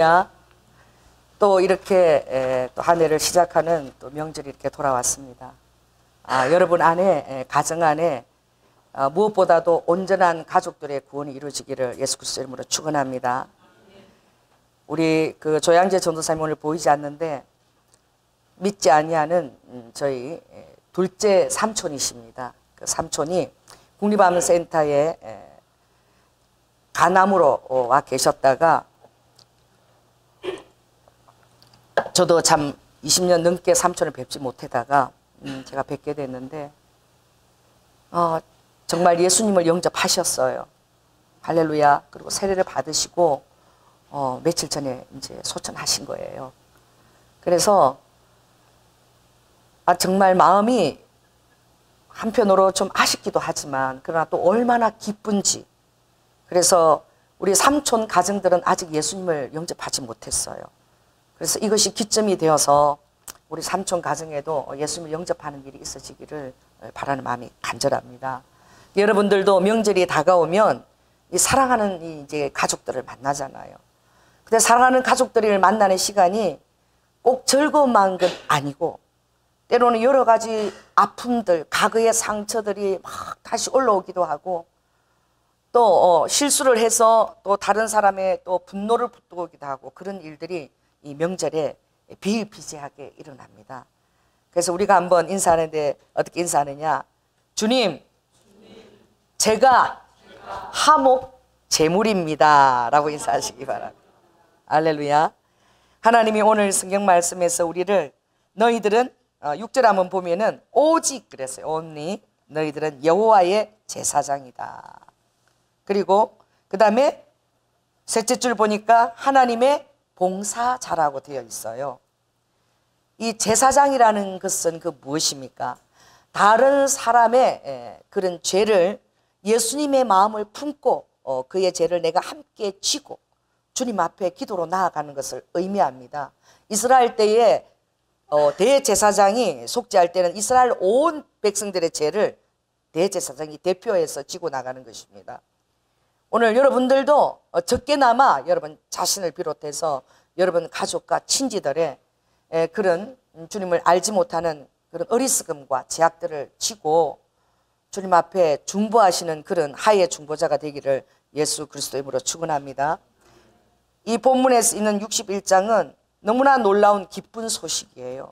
할렐루야. 또 이렇게 또 한 해를 시작하는 또 명절이 이렇게 돌아왔습니다. 여러분 안에, 가정 안에 무엇보다도 온전한 가족들의 구원이 이루어지기를 예수 그리스도 이름으로 축원합니다. 우리 그 조양재 전도사님 오늘 보이지 않는데 믿지 아니하는 저희 둘째 삼촌이십니다. 그 삼촌이 국립암센터에 간암으로 와 계셨다가 저도 참 20년 넘게 삼촌을 뵙지 못하다가 제가 뵙게 됐는데 정말 예수님을 영접하셨어요. 할렐루야. 그리고 세례를 받으시고 며칠 전에 이제 소천하신 거예요. 그래서 정말 마음이 한편으로 좀 아쉽기도 하지만 그러나 또 얼마나 기쁜지. 그래서 우리 삼촌 가정들은 아직 예수님을 영접하지 못했어요. 그래서 이것이 기점이 되어서 우리 삼촌 가정에도 예수님을 영접하는 일이 있어지기를 바라는 마음이 간절합니다. 여러분들도 명절이 다가오면 이 사랑하는 이제 가족들을 만나잖아요. 근데 사랑하는 가족들을 만나는 시간이 꼭 즐거움만 건 아니고 때로는 여러 가지 아픔들, 과거의 상처들이 막 다시 올라오기도 하고 또 실수를 해서 또 다른 사람의 또 분노를 북돋우기도 하고 그런 일들이 이 명절에 비일비재하게 일어납니다. 그래서 우리가 한번 인사하는데 어떻게 인사하느냐? 주님, 제가 하목 제물입니다 라고 인사하시기 바랍니다. 할렐루야. 하나님이 오늘 성경 말씀에서 우리를 너희들은 6절 한번 보면은 오직 그랬어요. only 너희들은 여호와의 제사장이다. 그리고 그 다음에 셋째 줄 보니까 하나님의 봉사자라고 되어 있어요. 이 제사장이라는 것은 그 무엇입니까? 다른 사람의 그런 죄를 예수님의 마음을 품고 그의 죄를 내가 함께 지고 주님 앞에 기도로 나아가는 것을 의미합니다. 이스라엘 때에 대제사장이 속죄할 때는 이스라엘 온 백성들의 죄를 대제사장이 대표해서 지고 나가는 것입니다. 오늘 여러분들도 적게나마 여러분 자신을 비롯해서 여러분 가족과 친지들의 그런 주님을 알지 못하는 그런 어리석음과 제약들을 지고 주님 앞에 중보하시는 그런 하의 중보자가 되기를 예수 그리스도 이름으로 축원합니다. 이 본문에서 있는 61장은 너무나 놀라운 기쁜 소식이에요.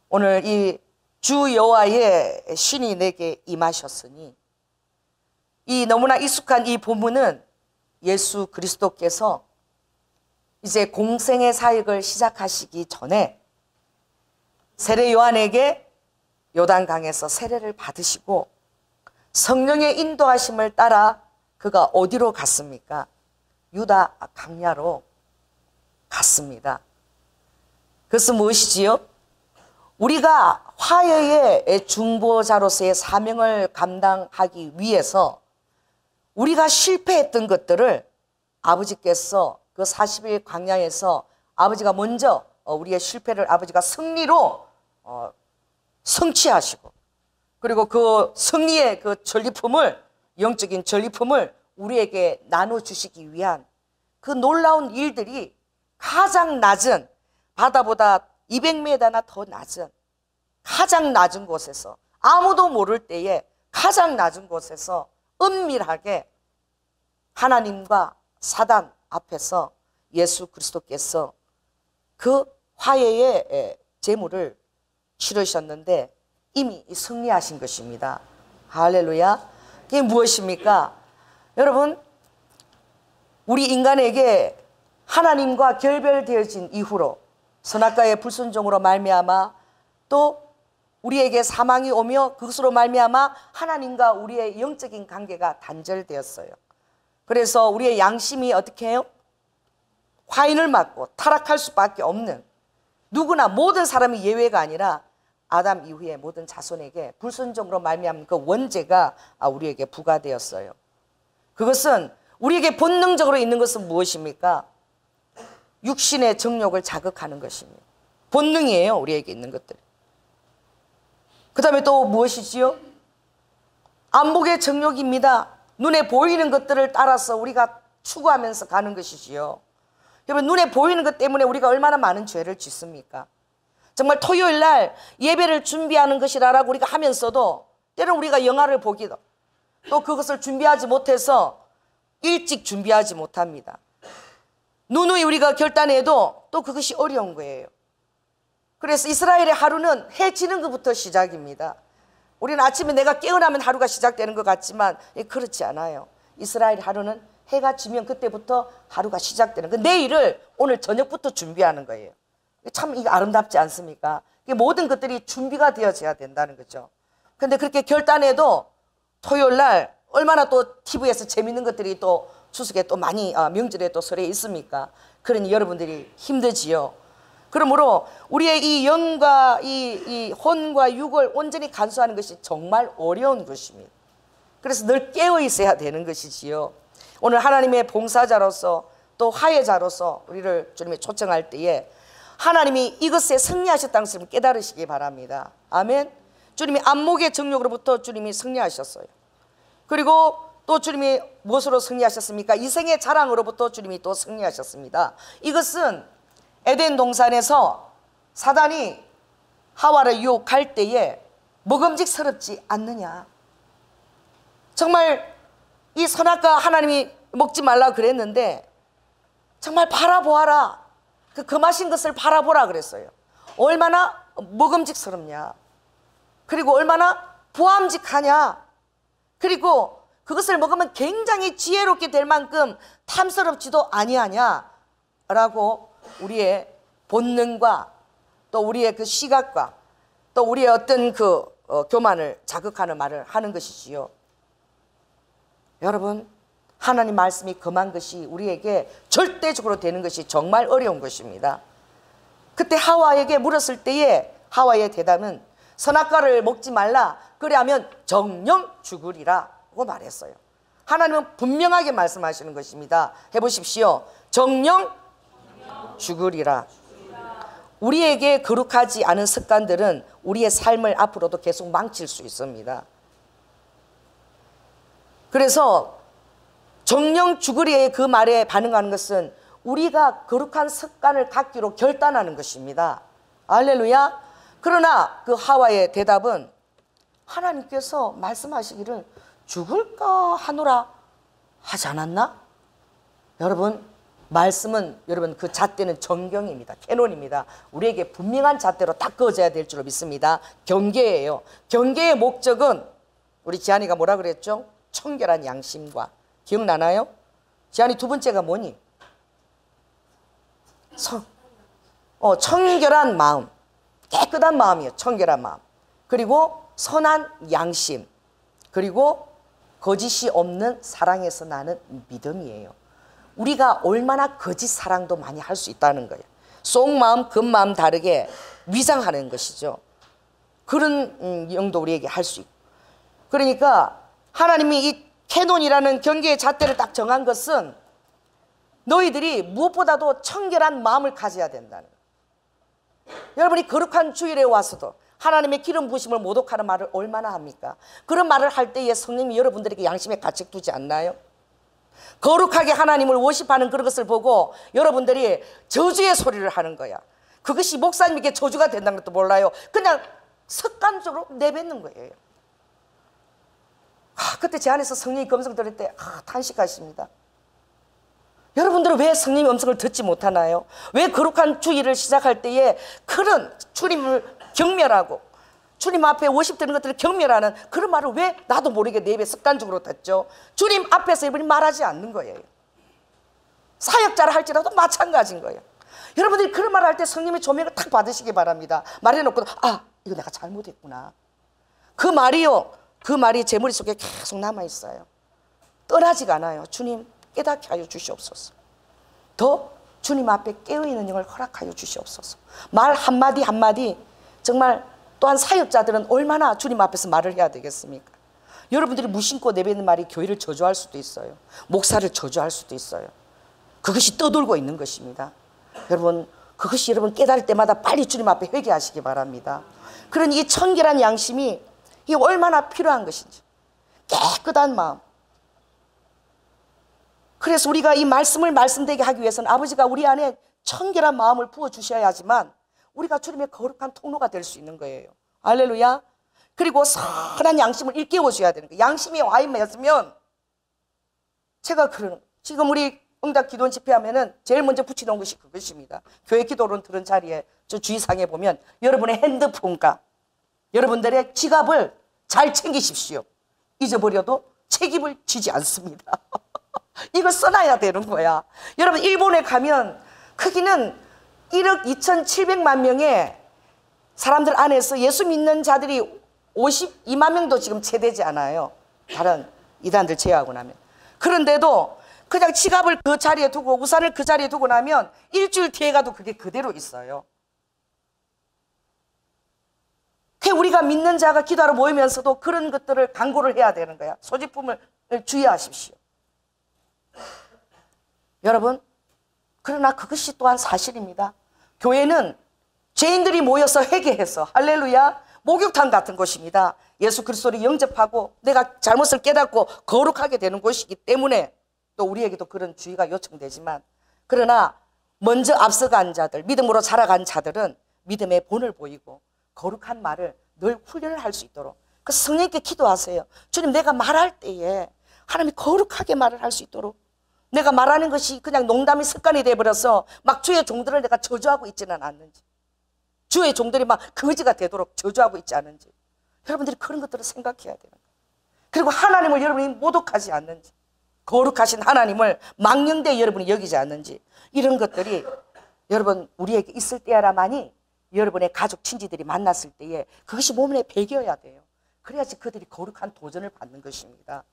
오늘 이 주 여호와의 신이 내게 임하셨으니 이 너무나 익숙한 이 본문은 예수 그리스도께서 이제 공생의 사역을 시작하시기 전에 세례 요한에게 요단강에서 세례를 받으시고 성령의 인도하심을 따라 그가 어디로 갔습니까? 유다 강야로 갔습니다. 그것은 무엇이지요? 우리가 화해의 중보자로서의 사명을 감당하기 위해서 우리가 실패했던 것들을 아버지께서 그 40일 광야에서 아버지가 먼저 우리의 실패를 아버지가 승리로 성취하시고 그리고 그 승리의 그 전리품을 영적인 전리품을 우리에게 나눠주시기 위한 그 놀라운 일들이 가장 낮은 바다보다 200m나 더 낮은 가장 낮은 곳에서 아무도 모를 때에 가장 낮은 곳에서 은밀하게 하나님과 사단 앞에서 예수 그리스도께서 그 화해의 제물을 치르셨는데 이미 승리하신 것입니다. 할렐루야. 그게 무엇입니까? 여러분, 우리 인간에게 하나님과 결별되어진 이후로 선악과의 불순종으로 말미암아 또 우리에게 사망이 오며 그것으로 말미암아 하나님과 우리의 영적인 관계가 단절되었어요. 그래서 우리의 양심이 어떻게 해요? 화인을 맞고 타락할 수밖에 없는 누구나 모든 사람이 예외가 아니라 아담 이후의 모든 자손에게 불순종으로 말미암은 그 원죄가 우리에게 부과되었어요. 그것은 우리에게 본능적으로 있는 것은 무엇입니까? 육신의 정욕을 자극하는 것입니다. 본능이에요. 우리에게 있는 것들. 그 다음에 또 무엇이지요? 안목의 정욕입니다. 눈에 보이는 것들을 따라서 우리가 추구하면서 가는 것이지요. 여러분, 눈에 보이는 것 때문에 우리가 얼마나 많은 죄를 짓습니까? 정말 토요일 날 예배를 준비하는 것이라고 우리가 하면서도 때로는 우리가 영화를 보기도, 또 그것을 준비하지 못해서 일찍 준비하지 못합니다. 누누이 우리가 결단해도 또 그것이 어려운 거예요. 그래서 이스라엘의 하루는 해 지는 것부터 시작입니다. 우리는 아침에 내가 깨어나면 하루가 시작되는 것 같지만 그렇지 않아요. 이스라엘 하루는 해가 지면 그때부터 하루가 시작되는 그 내일을 오늘 저녁부터 준비하는 거예요. 참 이게 아름답지 않습니까? 모든 것들이 준비가 되어져야 된다는 거죠. 근데 그렇게 결단해도 토요일 날 얼마나 또 TV에서 재밌는 것들이 또 추석에 또 많이 명절에 또 설에 있습니까? 그러니 여러분들이 힘들지요. 그러므로 우리의 이 영과 이 혼과 육을 온전히 간수하는 것이 정말 어려운 것입니다. 그래서 늘 깨어 있어야 되는 것이지요. 오늘 하나님의 봉사자로서 또 화해자로서 우리를 주님이 초청할 때에 하나님이 이것에 승리하셨다는 것을 깨달으시기 바랍니다. 아멘. 주님이 안목의 정욕으로부터 주님이 승리하셨어요. 그리고 또 주님이 무엇으로 승리하셨습니까? 이생의 자랑으로부터 주님이 또 승리하셨습니다. 이것은 에덴 동산에서 사단이 하와를 유혹할 때에 먹음직스럽지 않느냐. 정말 이 선악과 하나님이 먹지 말라 그랬는데 정말 바라보아라. 그 금하신 것을 바라보라 그랬어요. 얼마나 먹음직스럽냐. 그리고 얼마나 보암직하냐. 그리고 그것을 먹으면 굉장히 지혜롭게 될 만큼 탐스럽지도 아니하냐 라고 우리의 본능과 또 우리의 그 시각과 또 우리의 어떤 그 교만을 자극하는 말을 하는 것이지요. 여러분, 하나님 말씀이 금한 것이 우리에게 절대적으로 되는 것이 정말 어려운 것입니다. 그때 하와에게 물었을 때에 하와의 대답은 선악과를 먹지 말라. 그래야면 정령 죽으리라 고 말했어요. 하나님은 분명하게 말씀하시는 것입니다. 해보십시오. 정령 죽으리라. 우리에게 거룩하지 않은 습관들은 우리의 삶을 앞으로도 계속 망칠 수 있습니다. 그래서 정령 죽으리의 그 말에 반응하는 것은 우리가 거룩한 습관을 갖기로 결단하는 것입니다. 할렐루야. 그러나 그 하와의 대답은 하나님께서 말씀하시기를 죽을까 하노라 하지 않았나? 여러분, 말씀은 여러분 그 잣대는 정경입니다. 캐논입니다. 우리에게 분명한 잣대로 딱 그어져야 될 줄로 믿습니다. 경계예요. 경계의 목적은 우리 지안이가 뭐라 그랬죠? 청결한 양심과, 기억나나요? 지안이 두 번째가 뭐니? 청결한 마음, 깨끗한 마음이에요. 청결한 마음. 그리고 선한 양심, 그리고 거짓이 없는 사랑에서 나는 믿음이에요. 우리가 얼마나 거짓 사랑도 많이 할 수 있다는 거예요. 속마음, 겉마음 다르게 위장하는 것이죠. 그런 영도 우리에게 할 수 있고. 그러니까 하나님이 이 캐논이라는 경계의 잣대를 딱 정한 것은 너희들이 무엇보다도 청결한 마음을 가져야 된다는 거예요. 여러분이 거룩한 주일에 와서도 하나님의 기름 부으심을 모독하는 말을 얼마나 합니까? 그런 말을 할 때에 성령님이 여러분들에게 양심에 가책 두지 않나요? 거룩하게 하나님을 워십하는 그런 것을 보고 여러분들이 저주의 소리를 하는 거야. 그것이 목사님에게 저주가 된다는 것도 몰라요. 그냥 습관적으로 내뱉는 거예요. 그때 제 안에서 성령이 그 음성 들을 때 탄식하십니다. 여러분들은 왜 성령의 음성을 듣지 못하나요? 왜 거룩한 주일을 시작할 때에 그런 주님을 경멸하고 주님 앞에 워십 드리는 것들을 경멸하는 그런 말을 왜 나도 모르게 내 입에 습관적으로 듣죠? 주님 앞에서 이분이 말하지 않는 거예요. 사역자를 할지라도 마찬가지인 거예요. 여러분들이 그런 말을 할 때 성령의 조명을 탁 받으시기 바랍니다. 말해놓고 이거 내가 잘못했구나. 그 말이 제 머릿속에 계속 남아있어요. 떠나지가 않아요. 주님 깨닫게 하여 주시옵소서. 더 주님 앞에 깨어있는 영을 허락하여 주시옵소서. 말 한마디 한마디 정말 또한 사역자들은 얼마나 주님 앞에서 말을 해야 되겠습니까? 여러분들이 무심코 내뱉는 말이 교회를 저주할 수도 있어요. 목사를 저주할 수도 있어요. 그것이 떠돌고 있는 것입니다. 여러분, 그것이 여러분 깨달을 때마다 빨리 주님 앞에 회개하시기 바랍니다. 그러니 이 청결한 양심이 이 얼마나 필요한 것인지, 깨끗한 마음, 그래서 우리가 이 말씀을 말씀되게 하기 위해서는 아버지가 우리 안에 청결한 마음을 부어주셔야지만 우리가 주님의 거룩한 통로가 될 수 있는 거예요. 할렐루야. 그리고 선한 양심을 일깨워 줘야 되는 거예요. 양심이 와임했으면 제가 그러는, 지금 우리 응답 기도원 집회하면은 제일 먼저 붙이는 것이 그것입니다. 교회 기도론 들은 자리에 저 주의사항에 보면 여러분의 핸드폰과 여러분들의 지갑을 잘 챙기십시오. 잊어버려도 책임을 지지 않습니다. 이걸 써놔야 되는 거야. 여러분 일본에 가면 크기는 1억 2,700만 명의 사람들 안에서 예수 믿는 자들이 52만 명도 지금 채되지 않아요. 다른 이단들 제외하고 나면. 그런데도 그냥 지갑을 그 자리에 두고 우산을 그 자리에 두고 나면 일주일 뒤에 가도 그게 그대로 있어요. 우리가 믿는 자가 기도하러 모이면서도 그런 것들을 강구를 해야 되는 거야. 소지품을 주의하십시오. 여러분, 그러나 그것이 또한 사실입니다. 교회는 죄인들이 모여서 회개해서 할렐루야 목욕탕 같은 곳입니다. 예수 그리스도를 영접하고 내가 잘못을 깨닫고 거룩하게 되는 곳이기 때문에 또 우리에게도 그런 주의가 요청되지만, 그러나 먼저 앞서간 자들, 믿음으로 자라간 자들은 믿음의 본을 보이고 거룩한 말을 늘 훈련을 할 수 있도록 그 성령께 기도하세요. 주님, 내가 말할 때에 하나님이 거룩하게 말을 할 수 있도록, 내가 말하는 것이 그냥 농담이 습관이 되어버려서 막 주의 종들을 내가 저주하고 있지는 않는지, 주의 종들이 막 거지가 되도록 저주하고 있지 않은지, 여러분들이 그런 것들을 생각해야 되는 거예요. 그리고 하나님을 여러분이 모독하지 않는지, 거룩하신 하나님을 망령되이 여러분이 여기지 않는지, 이런 것들이 여러분 우리에게 있을 때야라만이 여러분의 가족 친지들이 만났을 때에 그것이 몸에 배겨야 돼요. 그래야지 그들이 거룩한 도전을 받는 것입니다.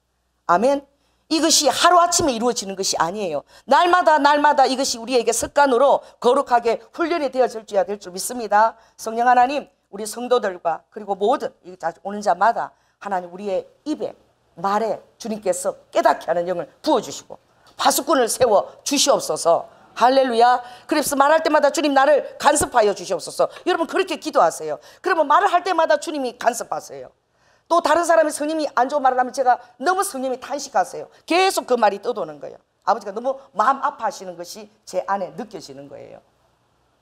아멘. 이것이 하루아침에 이루어지는 것이 아니에요. 날마다 날마다 이것이 우리에게 습관으로 거룩하게 훈련이 되어져야 될 줄 믿습니다. 성령 하나님, 우리 성도들과 그리고 모든 오는 자마다 하나님 우리의 입에 말에 주님께서 깨닫게 하는 영을 부어주시고 파수꾼을 세워 주시옵소서. 할렐루야. 그래서 말할 때마다 주님 나를 간섭하여 주시옵소서. 여러분 그렇게 기도하세요. 그러면 말을 할 때마다 주님이 간섭하세요. 또 다른 사람이 성님이 안 좋은 말을 하면 제가 너무 성님이 탄식하세요. 계속 그 말이 떠도는 거예요. 아버지가 너무 마음 아파하시는 것이 제 안에 느껴지는 거예요.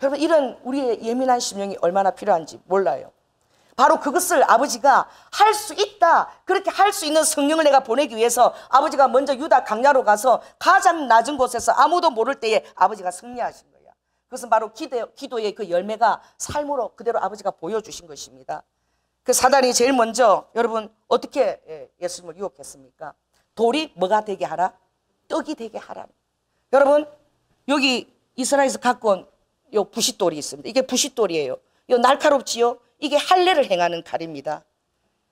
여러분 이런 우리의 예민한 심령이 얼마나 필요한지 몰라요. 바로 그것을 아버지가 할 수 있다, 그렇게 할 수 있는 성령을 내가 보내기 위해서 아버지가 먼저 유다 강야로 가서 가장 낮은 곳에서 아무도 모를 때에 아버지가 승리하신 거예요. 그것은 바로 기도의 그 열매가 삶으로 그대로 아버지가 보여주신 것입니다. 그 사단이 제일 먼저 여러분 어떻게 예수님을 유혹했습니까? 돌이 뭐가 되게 하라? 떡이 되게 하라. 여러분 여기 이스라엘에서 갖고 온 요 부싯돌이 있습니다. 이게 부싯돌이에요. 요 날카롭지요? 이게 할례를 행하는 칼입니다.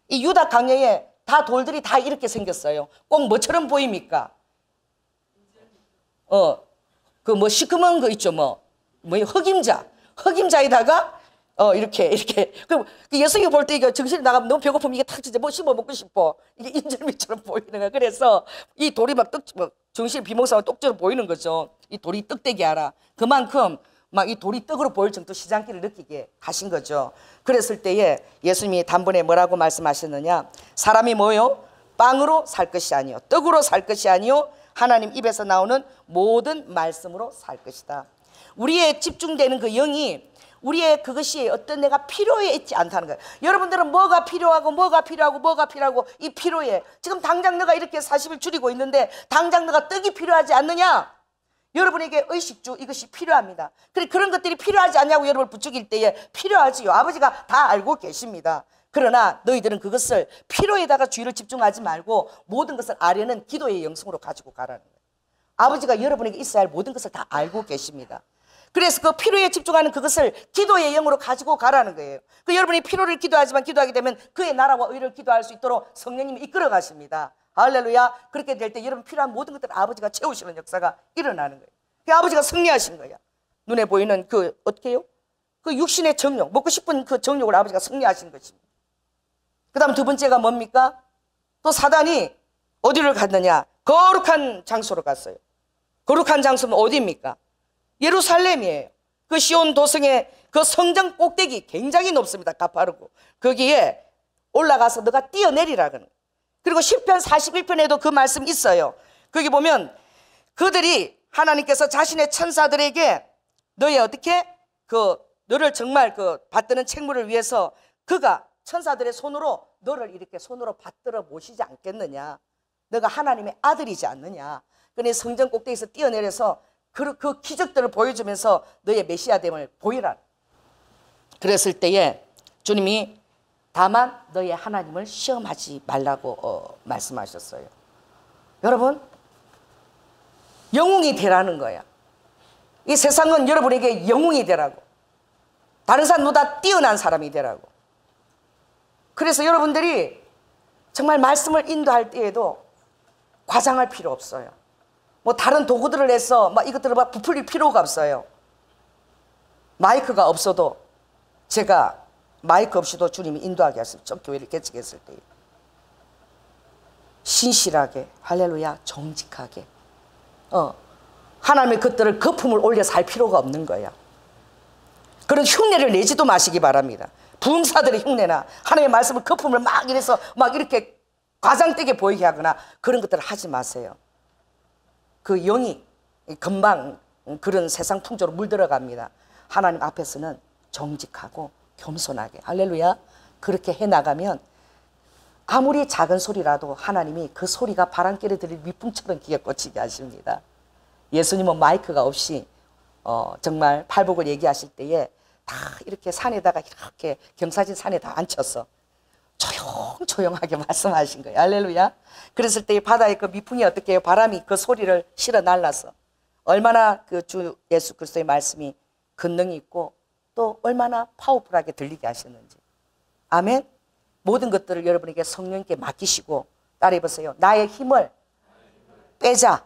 이 유다 강야에 다 돌들이 다 이렇게 생겼어요. 꼭 뭐처럼 보입니까? 그 뭐 시커먼 거 있죠, 뭐 흑임자에다가 이렇게 그 예수님이 볼 때 이거 정신이 나가면 너무 배고프면 이게 탁 진짜 뭐 씹어 먹고 싶어. 이게 인절미처럼 보이는 거야. 그래서 이 돌이 막 정신이 비몽사몽 똑처럼 보이는 거죠. 이 돌이 떡되게 하라. 그만큼 막 이 돌이 떡으로 보일 정도 시장기를 느끼게 하신 거죠. 그랬을 때에 예수님이 단번에 뭐라고 말씀하셨느냐? 사람이 뭐요? 빵으로 살 것이 아니요 떡으로 살 것이 아니요 하나님 입에서 나오는 모든 말씀으로 살 것이다. 우리의 집중되는 그 영이 우리의 그것이 어떤 내가 필요에 있지 않다는 거예요. 여러분들은 뭐가 필요하고 이 필요에 지금 당장 너가 이렇게 40일 줄이고 있는데 당장 너가 떡이 필요하지 않느냐? 여러분에게 의식주 이것이 필요합니다. 그런 것들이 필요하지 않냐고 여러분을 부추길 때에 필요하지요. 아버지가 다 알고 계십니다. 그러나 너희들은 그것을 필요에다가 주의를 집중하지 말고 모든 것을 아려는 기도의 영성으로 가지고 가라는 거예요. 아버지가 여러분에게 있어야 할 모든 것을 다 알고 계십니다. 그래서 그 필요에 집중하는 그것을 기도의 영으로 가지고 가라는 거예요. 그 여러분이 필요를 기도하게 되면 그의 나라와 의를 기도할 수 있도록 성령님이 이끌어 가십니다. 할렐루야. 그렇게 될 때 여러분 필요한 모든 것들을 아버지가 채우시는 역사가 일어나는 거예요. 그 아버지가 승리하신 거예요. 눈에 보이는 그 어떻게 해요? 그 육신의 정욕, 먹고 싶은 그 정욕을 아버지가 승리하신 것입니다. 그 다음 두 번째가 뭡니까? 또 사단이 어디를 갔느냐? 거룩한 장소로 갔어요. 거룩한 장소는 어디입니까? 예루살렘이에요. 그 시온 도성의 그 성전 꼭대기 굉장히 높습니다. 가파르고 거기에 올라가서 너가 뛰어내리라 그러는 거예요. 그리고 시편 41편에도 그 말씀 있어요. 거기 보면 그들이 하나님께서 자신의 천사들에게 너의 어떻게 너를 정말 받드는 책무를 위해서 그가 천사들의 손으로 너를 이렇게 손으로 받들어 모시지 않겠느냐. 너가 하나님의 아들이지 않느냐. 그러니 성전 꼭대기에서 뛰어내려서 그 기적들을 보여주면서 너의 메시아됨을 보이라. 그랬을 때에 주님이 다만 너의 하나님을 시험하지 말라고 말씀하셨어요. 여러분, 영웅이 되라는 거야. 이 세상은 여러분에게 영웅이 되라고, 다른 사람보다 뛰어난 사람이 되라고. 그래서 여러분들이 정말 말씀을 인도할 때에도 과장할 필요 없어요. 뭐 다른 도구들을 해서 막 이것들을 막 부풀릴 필요가 없어요. 마이크가 없어도 제가 마이크 없이도 주님이 인도하게 하셨어요. 저 교회를 개척했을 때 신실하게, 할렐루야, 정직하게 하나님의 것들을 거품을 올려서 할 필요가 없는 거야. 그런 흉내를 내지도 마시기 바랍니다. 부흥사들의 흉내나 하나님의 말씀을 거품을 막 이래서 막 이렇게 과장되게 보이게 하거나 그런 것들을 하지 마세요. 그 영이 금방 그런 세상 풍조로 물들어갑니다. 하나님 앞에서는 정직하고 겸손하게, 할렐루야, 그렇게 해나가면 아무리 작은 소리라도 하나님이 그 소리가 바람결에 들릴蜜蜂처럼 귀에 꽂히게 하십니다. 예수님은 마이크가 없이 정말 팔복을 얘기하실 때에 다 이렇게 산에다가 이렇게 경사진 산에 다 앉혀서 조용하게 말씀하신 거예요. 할렐루야. 그랬을 때 바다에 그 미풍이 어떻게 해요? 바람이 그 소리를 실어 날라서 얼마나 그 주 예수 그리스도의 말씀이 권능이 있고 또 얼마나 파워풀하게 들리게 하셨는지. 아멘. 모든 것들을 여러분에게 성령님께 맡기시고 따라해보세요. 나의 힘을 빼자.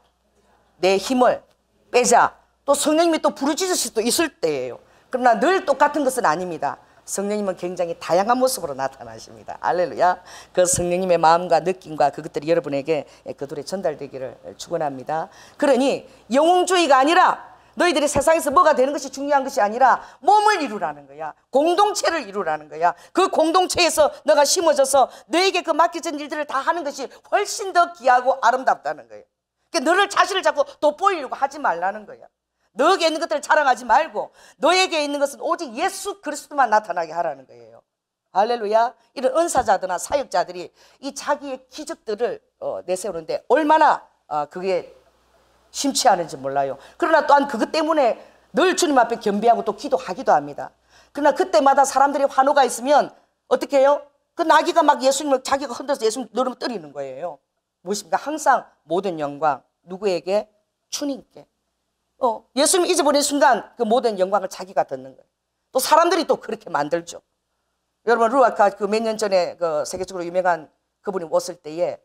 내 힘을 빼자. 또 성령님이 또 부르짖으실 수도 있을 때예요. 그러나 늘 똑같은 것은 아닙니다. 성령님은 굉장히 다양한 모습으로 나타나십니다. 할렐루야. 그 성령님의 마음과 느낌과 그것들이 여러분에게 그들의 전달되기를 축원합니다. 그러니 영웅주의가 아니라 너희들이 세상에서 뭐가 되는 것이 중요한 것이 아니라 몸을 이루라는 거야. 공동체를 이루라는 거야. 그 공동체에서 너가 심어져서 너에게 그 맡겨진 일들을 다 하는 것이 훨씬 더 귀하고 아름답다는 거예요. 그러니까 너를 자신을 자꾸 돋보이려고 하지 말라는 거야. 너에게 있는 것들을 자랑하지 말고 너에게 있는 것은 오직 예수 그리스도만 나타나게 하라는 거예요. 할렐루야. 이런 은사자들이나 사역자들이 이 자기의 기적들을 내세우는데 얼마나 그게 심취하는지 몰라요. 그러나 또한 그것 때문에 늘 주님 앞에 겸비하고 또 기도하기도 합니다. 그러나 그때마다 사람들이 환호가 있으면 어떻게 해요? 그 나귀가 막 예수님을 자기가 흔들어서 예수님 노름을 때리는 거예요. 무엇입니까? 항상 모든 영광 누구에게? 주님께. 예수님 잊어버린 순간 그 모든 영광을 자기가 듣는 거예요. 또 사람들이 또 그렇게 만들죠. 여러분 루아카 그 몇 년 전에 그 세계적으로 유명한 그분이 왔을 때에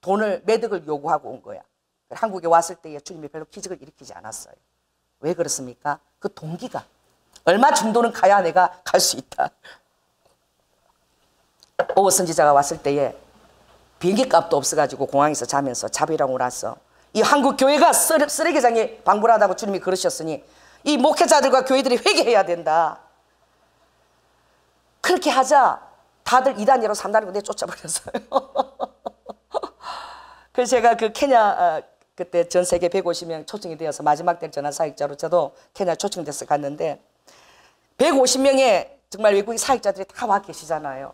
돈을 매덕을 요구하고 온 거야. 한국에 왔을 때에 주님이 별로 기적을 일으키지 않았어요. 왜 그렇습니까? 그 동기가 얼마 정도는 가야 내가 갈 수 있다. 오호 선지자가 왔을 때에 비행기 값도 없어가지고 공항에서 자면서 자비랑 오라서 이 한국 교회가 쓰레기장에 방불하다고 주님이 그러셨으니 이 목회자들과 교회들이 회개해야 된다. 그렇게 하자 다들 2단계로 3단계로 내쫓아버렸어요. 그래서 제가 그 케냐 그때 전 세계 150명 초청이 되어서 마지막 때 전화 사역자로 저도 케냐 초청돼서 갔는데 150명의 정말 외국인 사역자들이 다 와 계시잖아요.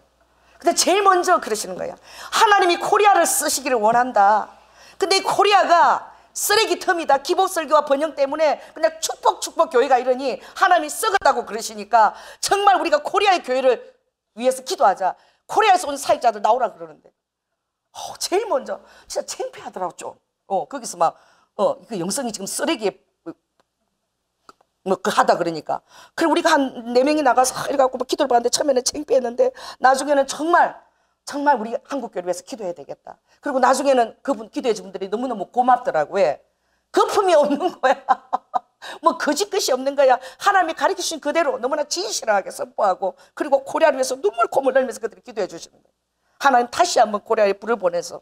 근데 제일 먼저 그러시는 거예요. 하나님이 코리아를 쓰시기를 원한다. 근데 이 코리아가 쓰레기 텀이다. 기복설교와 번영 때문에 그냥 축복 교회가 이러니 하나님이 썩었다고 그러시니까 정말 우리가 코리아의 교회를 위해서 기도하자. 코리아에서 온 사역자들 나오라 그러는데 제일 먼저 진짜 창피하더라고 좀. 거기서 막 그 영성이 지금 쓰레기에 하다 그러니까. 그래 우리가 한 4명이 나가서 이래갖고 막 기도를 받는데 처음에는 창피했는데 나중에는 정말 우리 한국교회를 위해서 기도해야 되겠다. 그리고 나중에는 그분 기도해 준 분들이 너무너무 고맙더라고요. 거품이 없는 거야. 뭐 거짓것이 없는 거야. 하나님이 가르치신 그대로 너무나 진실하게 선포하고 그리고 코리아를 위해서 눈물 콧물 흘리면서 그들이 기도해 주시는 거예요. 하나님 다시 한번 코리아에 불을 보내서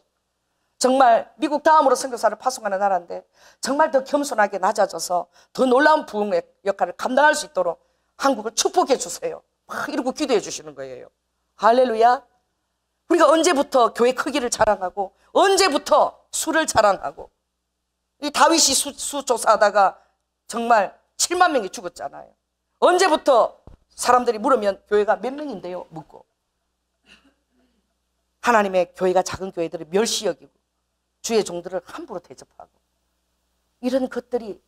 정말 미국 다음으로 선교사를 파송하는 나라인데 정말 더 겸손하게 낮아져서 더 놀라운 부흥의 역할을 감당할 수 있도록 한국을 축복해 주세요. 막 이러고 기도해 주시는 거예요. 할렐루야. 우리가 언제부터 교회 크기를 자랑하고 언제부터 술을 자랑하고 이 다윗이 수조사하다가 정말 7만 명이 죽었잖아요. 언제부터 사람들이 물으면 교회가 몇 명인데요? 묻고. 하나님의 교회가 작은 교회들을 멸시 여기고 주의 종들을 함부로 대접하고 이런 것들이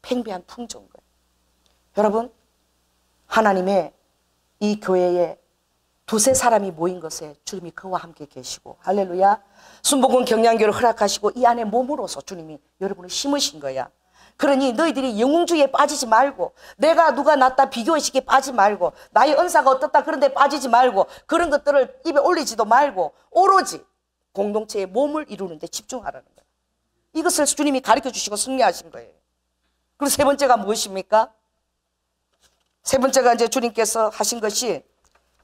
팽배한 풍조인 거예요. 여러분, 하나님의 이 교회에 두세 사람이 모인 것에 주님이 그와 함께 계시고, 할렐루야, 순복음 경량교를 허락하시고 이 안에 몸으로서 주님이 여러분을 심으신 거야. 그러니 너희들이 영웅주의에 빠지지 말고, 내가 누가 낫다 비교의식에 빠지지 말고, 나의 은사가 어떻다 그런 데 빠지지 말고, 그런 것들을 입에 올리지도 말고 오로지 공동체의 몸을 이루는 데 집중하라는 거예요. 이것을 주님이 가르쳐 주시고 승리하신 거예요. 그리고 세 번째가 무엇입니까? 세 번째가 이제 주님께서 하신 것이,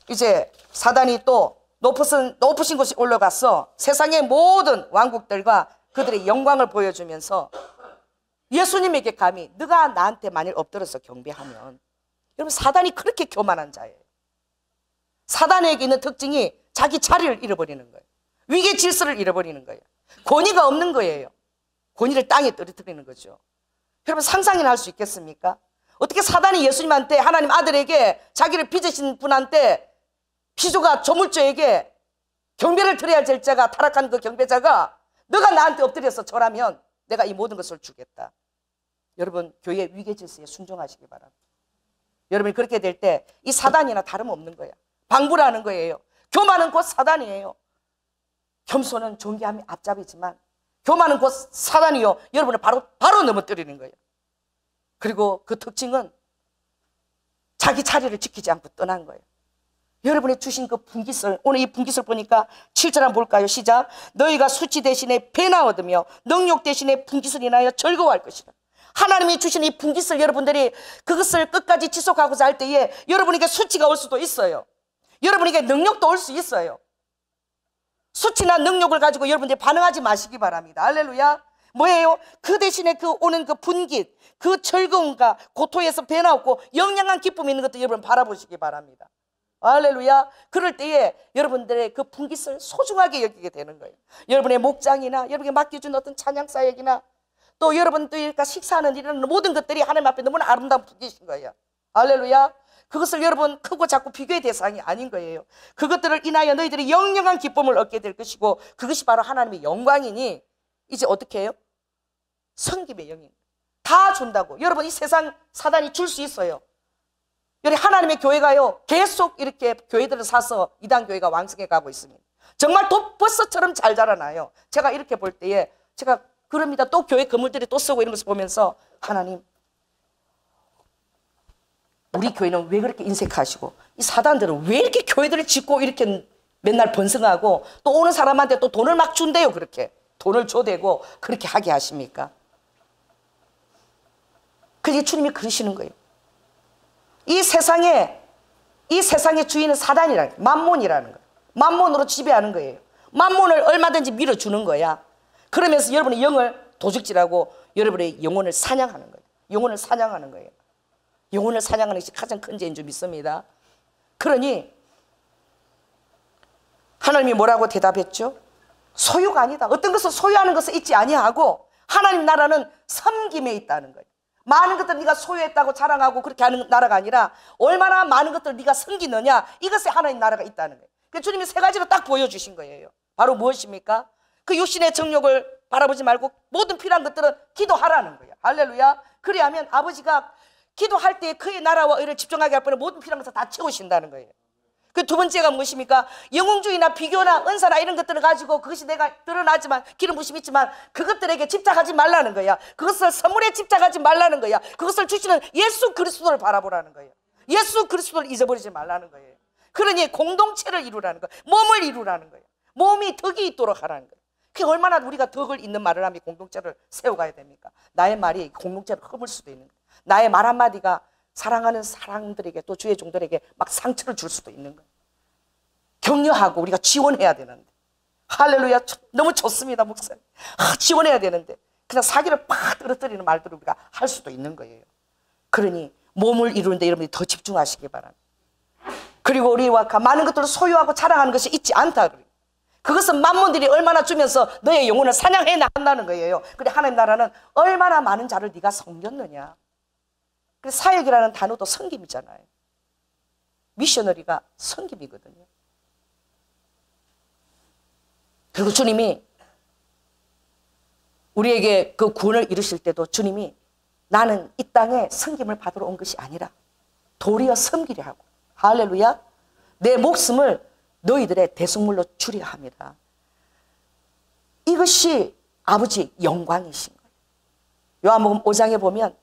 이제 사단이 또 높으신 곳에 올라가서 세상의 모든 왕국들과 그들의 영광을 보여주면서 예수님에게 감히 네가 나한테 만일 엎드려서 경배하면, 여러분, 사단이 그렇게 교만한 자예요. 사단에게 있는 특징이 자기 자리를 잃어버리는 거예요. 위계 질서를 잃어버리는 거예요. 권위가 없는 거예요. 권위를 땅에 떨어뜨리는 거죠. 여러분, 상상이나 할 수 있겠습니까? 어떻게 사단이 예수님한테, 하나님 아들에게, 자기를 빚으신 분한테, 피조가 조물주에게 경배를 드려야 할 자가, 타락한 그 경배자가 너가 나한테 엎드려서 절하면 내가 이 모든 것을 주겠다. 여러분, 교회 위계 질서에 순종하시기 바랍니다. 여러분이 그렇게 될 때 이 사단이나 다름없는 거예요. 방불하는 거예요. 교만은 곧 사단이에요. 겸손은 존귀함이 앞잡이지만 교만은 곧 사단이요, 여러분을 바로 넘어뜨리는 거예요. 그리고 그 특징은 자기 자리를 지키지 않고 떠난 거예요. 여러분이 주신 그 분깃을, 오늘 이 분깃을 보니까 7절 한번 볼까요? 시작. 너희가 수치 대신에 배나 얻으며 능욕 대신에 분깃을 인하여 즐거워할 것이다. 하나님이 주신 이 분깃을 여러분들이 그것을 끝까지 지속하고자 할 때에 여러분에게 수치가 올 수도 있어요. 여러분에게 능력도 올 수 있어요. 수치나 능력을 가지고 여러분들이 반응하지 마시기 바랍니다. 할렐루야. 뭐예요? 그 대신에 그 오는 그 분깃, 그 즐거움과 고토에서 배나오고 영양한 기쁨이 있는 것도 여러분 바라보시기 바랍니다. 할렐루야. 그럴 때에 여러분들의 그 분깃을 소중하게 여기게 되는 거예요. 여러분의 목장이나 여러분에게 맡겨준 어떤 찬양 사역이나 또 여러분들과 식사하는 이런 모든 것들이 하나님 앞에 너무나 아름다운 분깃인 거예요. 할렐루야. 그것을 여러분 크고 작고 비교의 대상이 아닌 거예요. 그것들을 인하여 너희들이 영영한 기쁨을 얻게 될 것이고, 그것이 바로 하나님의 영광이니 이제 어떻게 해요? 성김의 영인 다 준다고. 여러분, 이 세상 사단이 줄 수 있어요. 여기 하나님의 교회가요, 계속 이렇게 교회들을 사서 이단 교회가 왕성해 가고 있습니다. 정말 독버섯처럼 잘 자라나요. 제가 이렇게 볼 때에 제가 그럽니다. 또 교회 건물들이 또 쓰고 이런 것을 보면서, 하나님, 우리 교회는 왜 그렇게 인색하시고 이 사단들은 왜 이렇게 교회들을 짓고 이렇게 맨날 번성하고 또 오는 사람한테 또 돈을 막 준대요. 그렇게 돈을 줘대고 그렇게 하게 하십니까? 그게 주님이 그러시는 거예요. 이 세상의 주인은 사단이라는 거예요. 만몬이라는 거예요. 만몬으로 지배하는 거예요. 만몬을 얼마든지 밀어주는 거야. 그러면서 여러분의 영을 도둑질하고 여러분의 영혼을 사냥하는 거예요. 영혼을 사냥하는 거예요. 영혼을 사냥하는 것이 가장 큰 죄인 줄 믿습니다. 그러니 하나님이 뭐라고 대답했죠? 소유가 아니다. 어떤 것을 소유하는 것을 잊지 아니하고 하나님 나라는 섬김에 있다는 거예요. 많은 것들을 네가 소유했다고 자랑하고 그렇게 하는 나라가 아니라 얼마나 많은 것들을 네가 섬기느냐, 이것에 하나님 나라가 있다는 거예요. 그러니까 주님이 세 가지로 딱 보여주신 거예요. 바로 무엇입니까? 그 육신의 정욕을 바라보지 말고 모든 필요한 것들은 기도하라는 거예요. 할렐루야. 그래야면 아버지가 기도할 때 그의 나라와 의를 집중하게 할 뿐에 모든 필요한 것을 다 채우신다는 거예요. 그 두 번째가 무엇입니까? 영웅주의나 비교나 은사나 이런 것들을 가지고 그것이 내가 드러나지만 기름 부심이 있지만 그것들에게 집착하지 말라는 거야. 그것을 선물에 집착하지 말라는 거야. 그것을 주시는 예수 그리스도를 바라보라는 거예요. 예수 그리스도를 잊어버리지 말라는 거예요. 그러니 공동체를 이루라는 거예요. 몸을 이루라는 거예요. 몸이 덕이 있도록 하라는 거예요. 그게 얼마나 우리가 덕을 있는 말을 하면 공동체를 세워가야 됩니까? 나의 말이 공동체를 험을 수도 있는 거예요. 나의 말 한마디가 사랑하는 사람들에게 또 주의 종들에게 막 상처를 줄 수도 있는 거예요. 격려하고 우리가 지원해야 되는데, 할렐루야, 너무 좋습니다 목사님. 지원해야 되는데 그냥 사기를 팍 떨어뜨리는 말들을 우리가 할 수도 있는 거예요. 그러니 몸을 이루는데 여러분이 더 집중하시기 바랍니다. 그리고 우리와 많은 것들을 소유하고 자랑하는 것이 있지 않다. 그것은 만몬들이 얼마나 주면서 너의 영혼을 사냥해 나간다는 거예요. 그래 하나님 나라는 얼마나 많은 자를 네가 섬겼느냐. 그래 사역이라는 단어도 섬김이잖아요. 미셔너리가 섬김이거든요. 그리고 주님이 우리에게 그 구원을 이루실 때도 주님이 나는 이 땅에 섬김을 받으러 온 것이 아니라 도리어 섬기려 하고, 할렐루야, 내 목숨을 너희들의 대속물로 주려 합니다. 이것이 아버지 영광이신 거예요. 요한복음 5장에 보면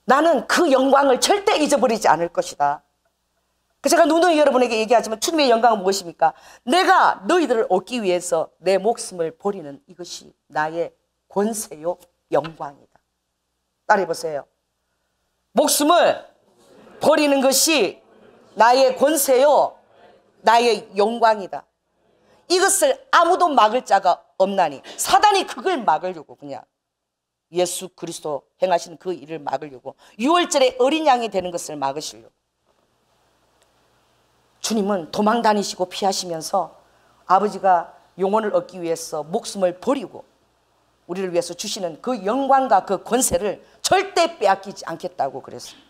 나는 그 영광을 절대 잊어버리지 않을 것이다. 제가 누누이 여러분에게 얘기하지만 주님의 영광은 무엇입니까? 내가 너희들을 얻기 위해서 내 목숨을 버리는 이것이 나의 권세요 영광이다. 따라해보세요. 목숨을 버리는 것이 나의 권세요 나의 영광이다. 이것을 아무도 막을 자가 없나니 사단이 그걸 막으려고 그냥 예수 그리스도 행하신 그 일을 막으려고 6월절에 어린 양이 되는 것을 막으시려고. 주님은 도망 다니시고 피하시면서 아버지가 영혼을 얻기 위해서 목숨을 버리고 우리를 위해서 주시는 그 영광과 그 권세를 절대 빼앗기지 않겠다고 그랬어요.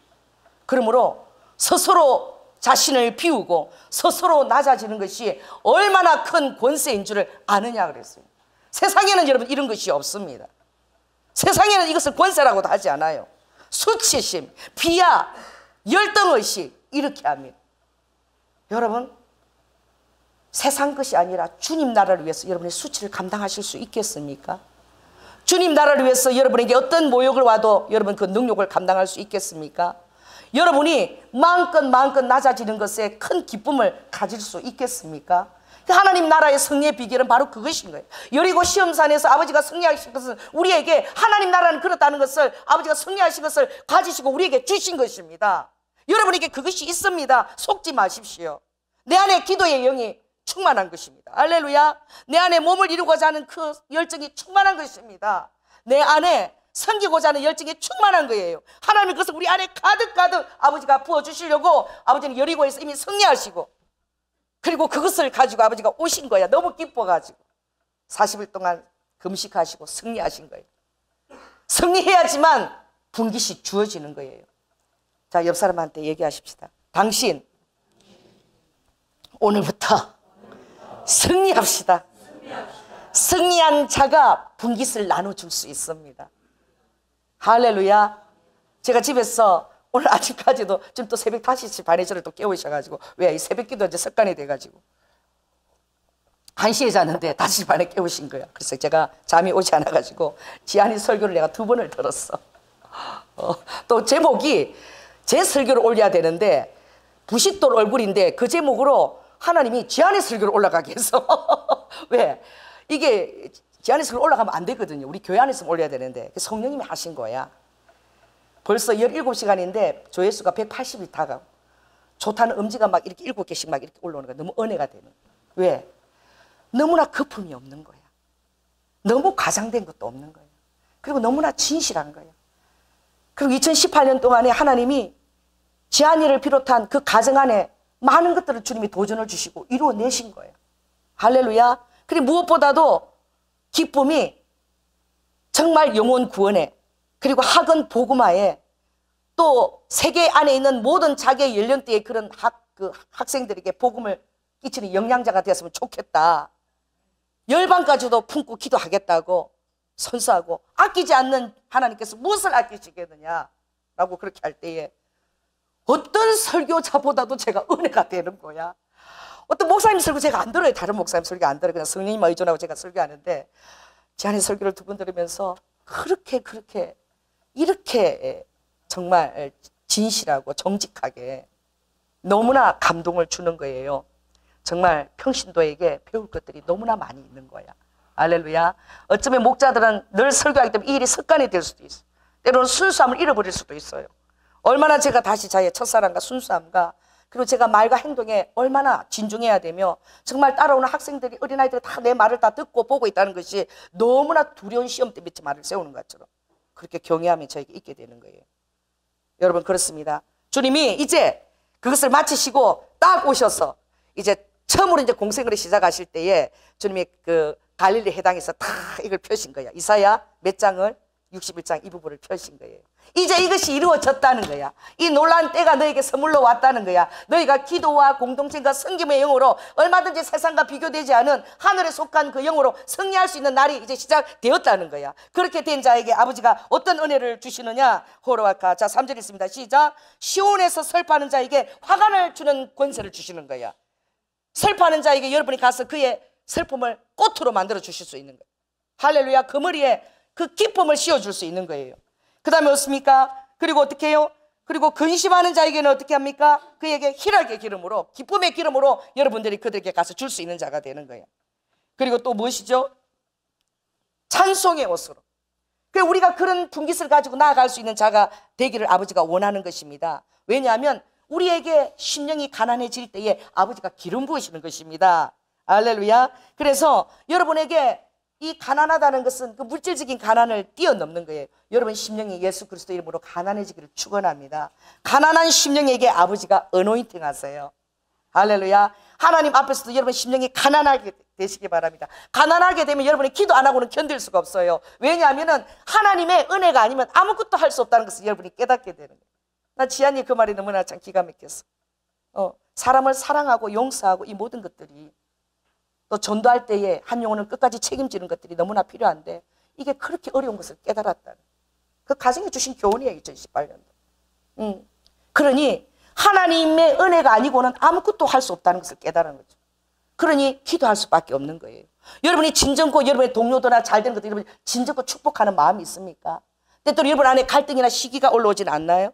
그러므로 스스로 자신을 비우고 스스로 낮아지는 것이 얼마나 큰 권세인 줄을 아느냐 그랬어요. 세상에는 여러분 이런 것이 없습니다. 세상에는 이것을 권세라고도 하지 않아요. 수치심, 비하, 열등의식 이렇게 합니다. 여러분 세상 것이 아니라 주님 나라를 위해서 여러분의 수치를 감당하실 수 있겠습니까? 주님 나라를 위해서 여러분에게 어떤 모욕을 와도 여러분 그 능력을 감당할 수 있겠습니까? 여러분이 마음껏 낮아지는 것에 큰 기쁨을 가질 수 있겠습니까? 하나님 나라의 승리의 비결은 바로 그것인 거예요. 여리고 시험산에서 아버지가 승리하신 것은 우리에게 하나님 나라는 그렇다는 것을 아버지가 승리하신 것을 가지시고 우리에게 주신 것입니다. 여러분에게 그것이 있습니다. 속지 마십시오. 내 안에 기도의 영이 충만한 것입니다. 할렐루야. 내 안에 몸을 이루고자 하는 그 열정이 충만한 것입니다. 내 안에 섬기고자 하는 열정이 충만한 거예요. 하나님은 그것을 우리 안에 가득 아버지가 부어주시려고 아버지는 여리고에서 이미 승리하시고 그리고 그것을 가지고 아버지가 오신 거야. 너무 기뻐가지고 40일 동안 금식하시고 승리하신 거예요. 승리해야지만 분깃이 주어지는 거예요. 자, 옆 사람한테 얘기하십시다. 당신 오늘부터 승리합시다. 승리한 자가 분깃을 나눠줄 수 있습니다. 할렐루야. 제가 집에서 오늘 아침까지도 지금 또 새벽 5시 반에 저를 또 깨우셔가지고 왜 이 새벽 기도 이제 습관이 돼가지고 1시에 잤는데 5시 반에 깨우신 거야. 그래서 제가 잠이 오지 않아가지고 지한이 설교를 내가 2번을 들었어. 또 제목이 제 설교를 올려야 되는데 부싯돌 얼굴인데 그 제목으로 하나님이 지한의 설교를 올라가게 해서 왜? 이게 지한의 설교 올라가면 안 되거든요. 우리 교회 안에서 올려야 되는데 성령님이 하신 거야. 벌써 17시간인데 조회수가 180이 다가고 좋다는 음지가 막 이렇게 7개씩 막 이렇게 올라오는 거야. 너무 은혜가 되는 거야. 왜? 너무나 거품이 없는 거야. 너무 과장된 것도 없는 거야. 그리고 너무나 진실한 거야. 그리고 2018년 동안에 하나님이 지한이를 비롯한 그 가정 안에 많은 것들을 주님이 도전을 주시고 이루어내신 거예요. 할렐루야. 그리고 무엇보다도 기쁨이 정말 영혼 구원에 그리고 학원 복음화에 또 세계 안에 있는 모든 자기의 연령대의 그런 학생들에게 복음을 끼치는 영양자가 되었으면 좋겠다. 열방까지도 품고 기도하겠다고 선서하고 아끼지 않는 하나님께서 무엇을 아끼시겠느냐라고 그렇게 할 때에 어떤 설교자보다도 제가 은혜가 되는 거야. 어떤 목사님 설교 제가 안 들어요. 다른 목사님 설교 안 들어요. 그냥 성령님만 의존하고 제가 설교하는데 지한이 설교를 2번 들으면서 그렇게 이렇게 정말 진실하고 정직하게 너무나 감동을 주는 거예요. 정말 평신도에게 배울 것들이 너무나 많이 있는 거야. 할렐루야. 어쩌면 목자들은 늘 설교하기 때문에 이 일이 습관이 될 수도 있어. 때로는 순수함을 잃어버릴 수도 있어요. 얼마나 제가 다시 저의 첫사랑과 순수함과 그리고 제가 말과 행동에 얼마나 진중해야 되며 정말 따라오는 학생들이 어린아이들이 다 내 말을 다 듣고 보고 있다는 것이 너무나 두려운 시험대 밑에 말을 세우는 것처럼 그렇게 경외함이 저에게 있게 되는 거예요. 여러분 그렇습니다. 주님이 이제 그것을 마치시고 딱 오셔서 이제 처음으로 이제 공생을 시작하실 때에 주님이 그 갈릴리 해당에서 다 이걸 펴신 거야. 이사야 몇 장을? 61장 이 부분을 펴신 거예요. 이제 이것이 이루어졌다는 거야. 이 놀라운 때가 너에게 선물로 왔다는 거야. 너희가 기도와 공동체과 섬김의 영으로 얼마든지 세상과 비교되지 않은 하늘에 속한 그 영으로 승리할 수 있는 날이 이제 시작되었다는 거야. 그렇게 된 자에게 아버지가 어떤 은혜를 주시느냐? 호로아카. 자, 3절 있습니다. 시작. 시온에서 설파하는 자에게 화관을 주는 권세를 주시는 거야. 설파하는 자에게 여러분이 가서 그의 슬픔을 꽃으로 만들어 주실 수 있는 거예요. 할렐루야. 그 머리에 그 기쁨을 씌워줄 수 있는 거예요. 그 다음에 어떻습니까? 그리고 어떻게 해요? 그리고 근심하는 자에게는 어떻게 합니까? 그에게 희락의 기름으로, 기쁨의 기름으로 여러분들이 그들에게 가서 줄 수 있는 자가 되는 거예요. 그리고 또 무엇이죠? 찬송의 옷으로. 그래서 우리가 그런 분깃을 가지고 나아갈 수 있는 자가 되기를 아버지가 원하는 것입니다. 왜냐하면 우리에게 심령이 가난해질 때에 아버지가 기름 부으시는 것입니다. 할렐루야. 그래서 여러분에게 이 가난하다는 것은 그 물질적인 가난을 뛰어넘는 거예요. 여러분 심령이 예수 그리스도 이름으로 가난해지기를 축원합니다. 가난한 심령에게 아버지가 어노인팅 하세요. 할렐루야. 하나님 앞에서도 여러분 심령이 가난하게 되시기 바랍니다. 가난하게 되면 여러분이 기도 안 하고는 견딜 수가 없어요. 왜냐하면 하나님의 은혜가 아니면 아무것도 할 수 없다는 것을 여러분이 깨닫게 되는 거예요. 나 지안이 그 말이 너무나 참 기가 막혔어. 사람을 사랑하고 용서하고 이 모든 것들이 또 전도할 때에 한 영혼을 끝까지 책임지는 것들이 너무나 필요한데 이게 그렇게 어려운 것을 깨달았다는 그 가정이 주신 교훈이에요. 2018년도. 그러니 하나님의 은혜가 아니고는 아무것도 할 수 없다는 것을 깨달은 거죠. 그러니 기도할 수밖에 없는 거예요. 여러분이 진정고 여러분의 동료들이나 잘된 것들 여러분 진정고 축복하는 마음이 있습니까? 때때로 여러분 안에 갈등이나 시기가 올라오진 않나요?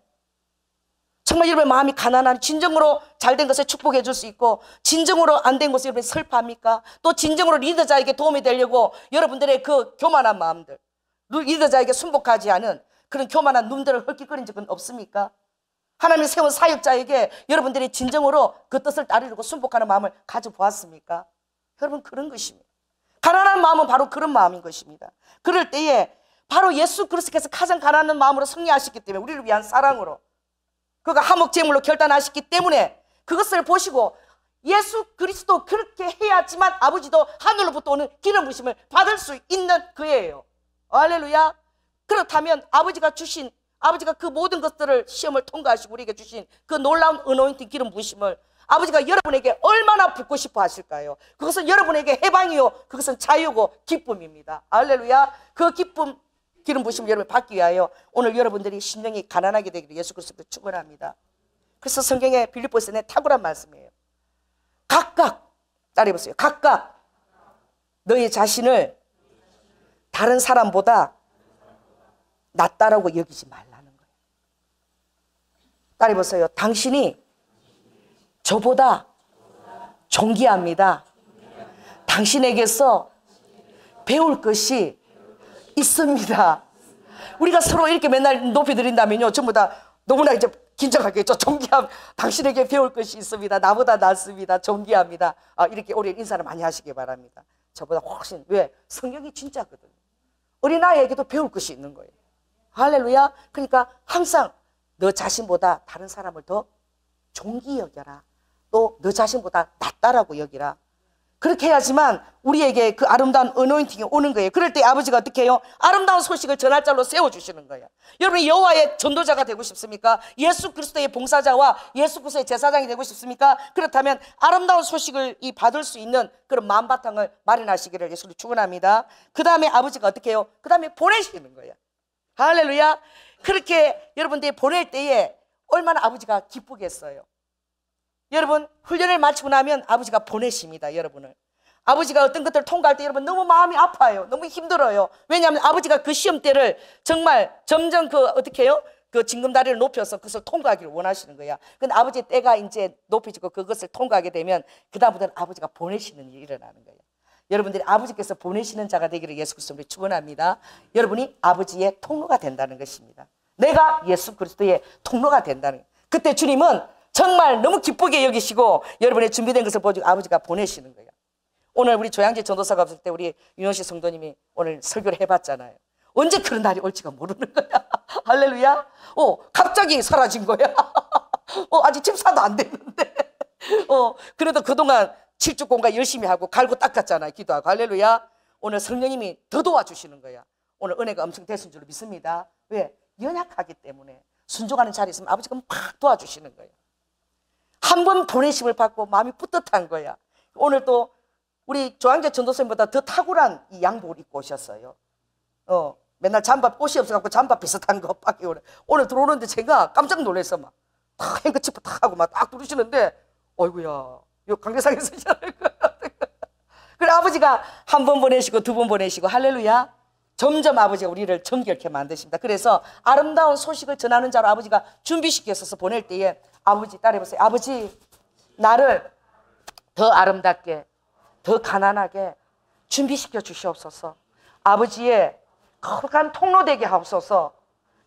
정말 여러분의 마음이 가난한 진정으로 잘된 것을 축복해 줄 수 있고 진정으로 안 된 것을 여러분이 슬퍼합니까? 또 진정으로 리더자에게 도움이 되려고 여러분들의 그 교만한 마음들 리더자에게 순복하지 않은 그런 교만한 눈들을 헐깃거린 적은 없습니까? 하나님이 세운 사역자에게 여러분들이 진정으로 그 뜻을 따르려고 순복하는 마음을 가져보았습니까? 여러분 그런 것입니다. 가난한 마음은 바로 그런 마음인 것입니다. 그럴 때에 바로 예수 그리스도께서 가장 가난한 마음으로 승리하셨기 때문에 우리를 위한 사랑으로 그가 화목제물로 결단하셨기 때문에 그것을 보시고 예수 그리스도 그렇게 해야지만 아버지도 하늘로부터 오는 기름 부으심을 받을 수 있는 그예요. 할렐루야. 그렇다면 아버지가 그 모든 것들을 시험을 통과하시고 우리에게 주신 그 놀라운 어노인팅 기름 부으심을 아버지가 여러분에게 얼마나 붓고 싶어 하실까요? 그것은 여러분에게 해방이요 그것은 자유고 기쁨입니다. 할렐루야. 그 기쁨 기름 부으심을 여러분 받기 위하여 오늘 여러분들이 심령이 가난하게 되기를 예수 그리스도로 축원합니다. 그래서 성경에 빌립보서에 내 탁월한 말씀이에요. 각각 따라해보세요. 각각 너희 자신을 다른 사람보다 낫다라고 여기지 말라는 거예요. 따라해보세요. 당신이 저보다 존귀합니다. 당신에게서 배울 것이 있습니다. 우리가 서로 이렇게 맨날 높이 드린다면요 전부 다 너무나 이제 긴장하겠죠. 존귀함, 당신에게 배울 것이 있습니다. 나보다 낫습니다. 존귀합니다. 이렇게 우리 인사를 많이 하시기 바랍니다. 저보다 훨씬 왜? 성경이 진짜거든요. 어린아이에게도 배울 것이 있는 거예요. 할렐루야. 그러니까 항상 너 자신보다 다른 사람을 더 존귀 여겨라. 또 너 자신보다 낫다라고 여기라. 그렇게 해야지만 우리에게 그 아름다운 어노인팅이 오는 거예요. 그럴 때 아버지가 어떻게 해요? 아름다운 소식을 전할 자로 세워주시는 거예요. 여러분이 여호와의 전도자가 되고 싶습니까? 예수 그리스도의 봉사자와 예수 그리스도의 제사장이 되고 싶습니까? 그렇다면 아름다운 소식을 받을 수 있는 그런 마음바탕을 마련하시기를 예수로 축원합니다. 그 다음에 아버지가 어떻게 해요? 그 다음에 보내시는 거예요. 할렐루야. 그렇게 여러분들이 보낼 때에 얼마나 아버지가 기쁘겠어요. 여러분 훈련을 마치고 나면 아버지가 보내십니다. 여러분을 아버지가 어떤 것들을 통과할 때 여러분 너무 마음이 아파요. 너무 힘들어요. 왜냐하면 아버지가 그 시험대를 정말 점점 어떻게 해요? 그 징검다리를 높여서 그것을 통과하기를 원하시는 거야. 근데 아버지의 때가 이제 높여지고 그것을 통과하게 되면 그 다음부터는 아버지가 보내시는 일이 일어나는 거예요. 여러분들이 아버지께서 보내시는 자가 되기를 예수 그리스도로 축원합니다. 여러분이 아버지의 통로가 된다는 것입니다. 내가 예수 그리스도의 통로가 된다는 거예요. 그때 주님은 정말 너무 기쁘게 여기시고 여러분의 준비된 것을 보여주고 아버지가 보내시는 거예요. 오늘 우리 조양지 전도사가 없을 때 우리 윤호씨 성도님이 오늘 설교를 해봤잖아요. 언제 그런 날이 올지가 모르는 거야. 할렐루야. 갑자기 사라진 거야. 아직 집사도 안 됐는데. 그래도 그동안 칠주공과 열심히 하고 갈고 닦았잖아요. 기도하고. 할렐루야. 오늘 성령님이 더 도와주시는 거야. 오늘 은혜가 엄청 됐을 줄 믿습니다. 왜? 연약하기 때문에. 순종하는 자리에 있으면 아버지가 막 도와주시는 거예요. 한 번 보내심을 받고 마음이 뿌듯한 거야. 오늘 또 우리 조항재 전도사님보다 더 탁월한 이 양복을 입고 오셨어요. 맨날 잠바 옷이 없어갖고 잠바 비슷한 거 밖에 오늘 들어오는데 제가 깜짝 놀라서 막 행거치프 탁 하고 막 딱 부르시는데 어이구야 요 강대상에서 그래 아버지가 한 번 보내시고 두 번 보내시고 할렐루야. 점점 아버지가 우리를 정결케 만드십니다. 그래서 아름다운 소식을 전하는 자로 아버지가 준비시켜서 보낼 때에 아버지 따라해보세요. 아버지 나를 더 아름답게 더 가난하게 준비시켜 주시옵소서. 아버지의 거룩한 통로 되게 하옵소서.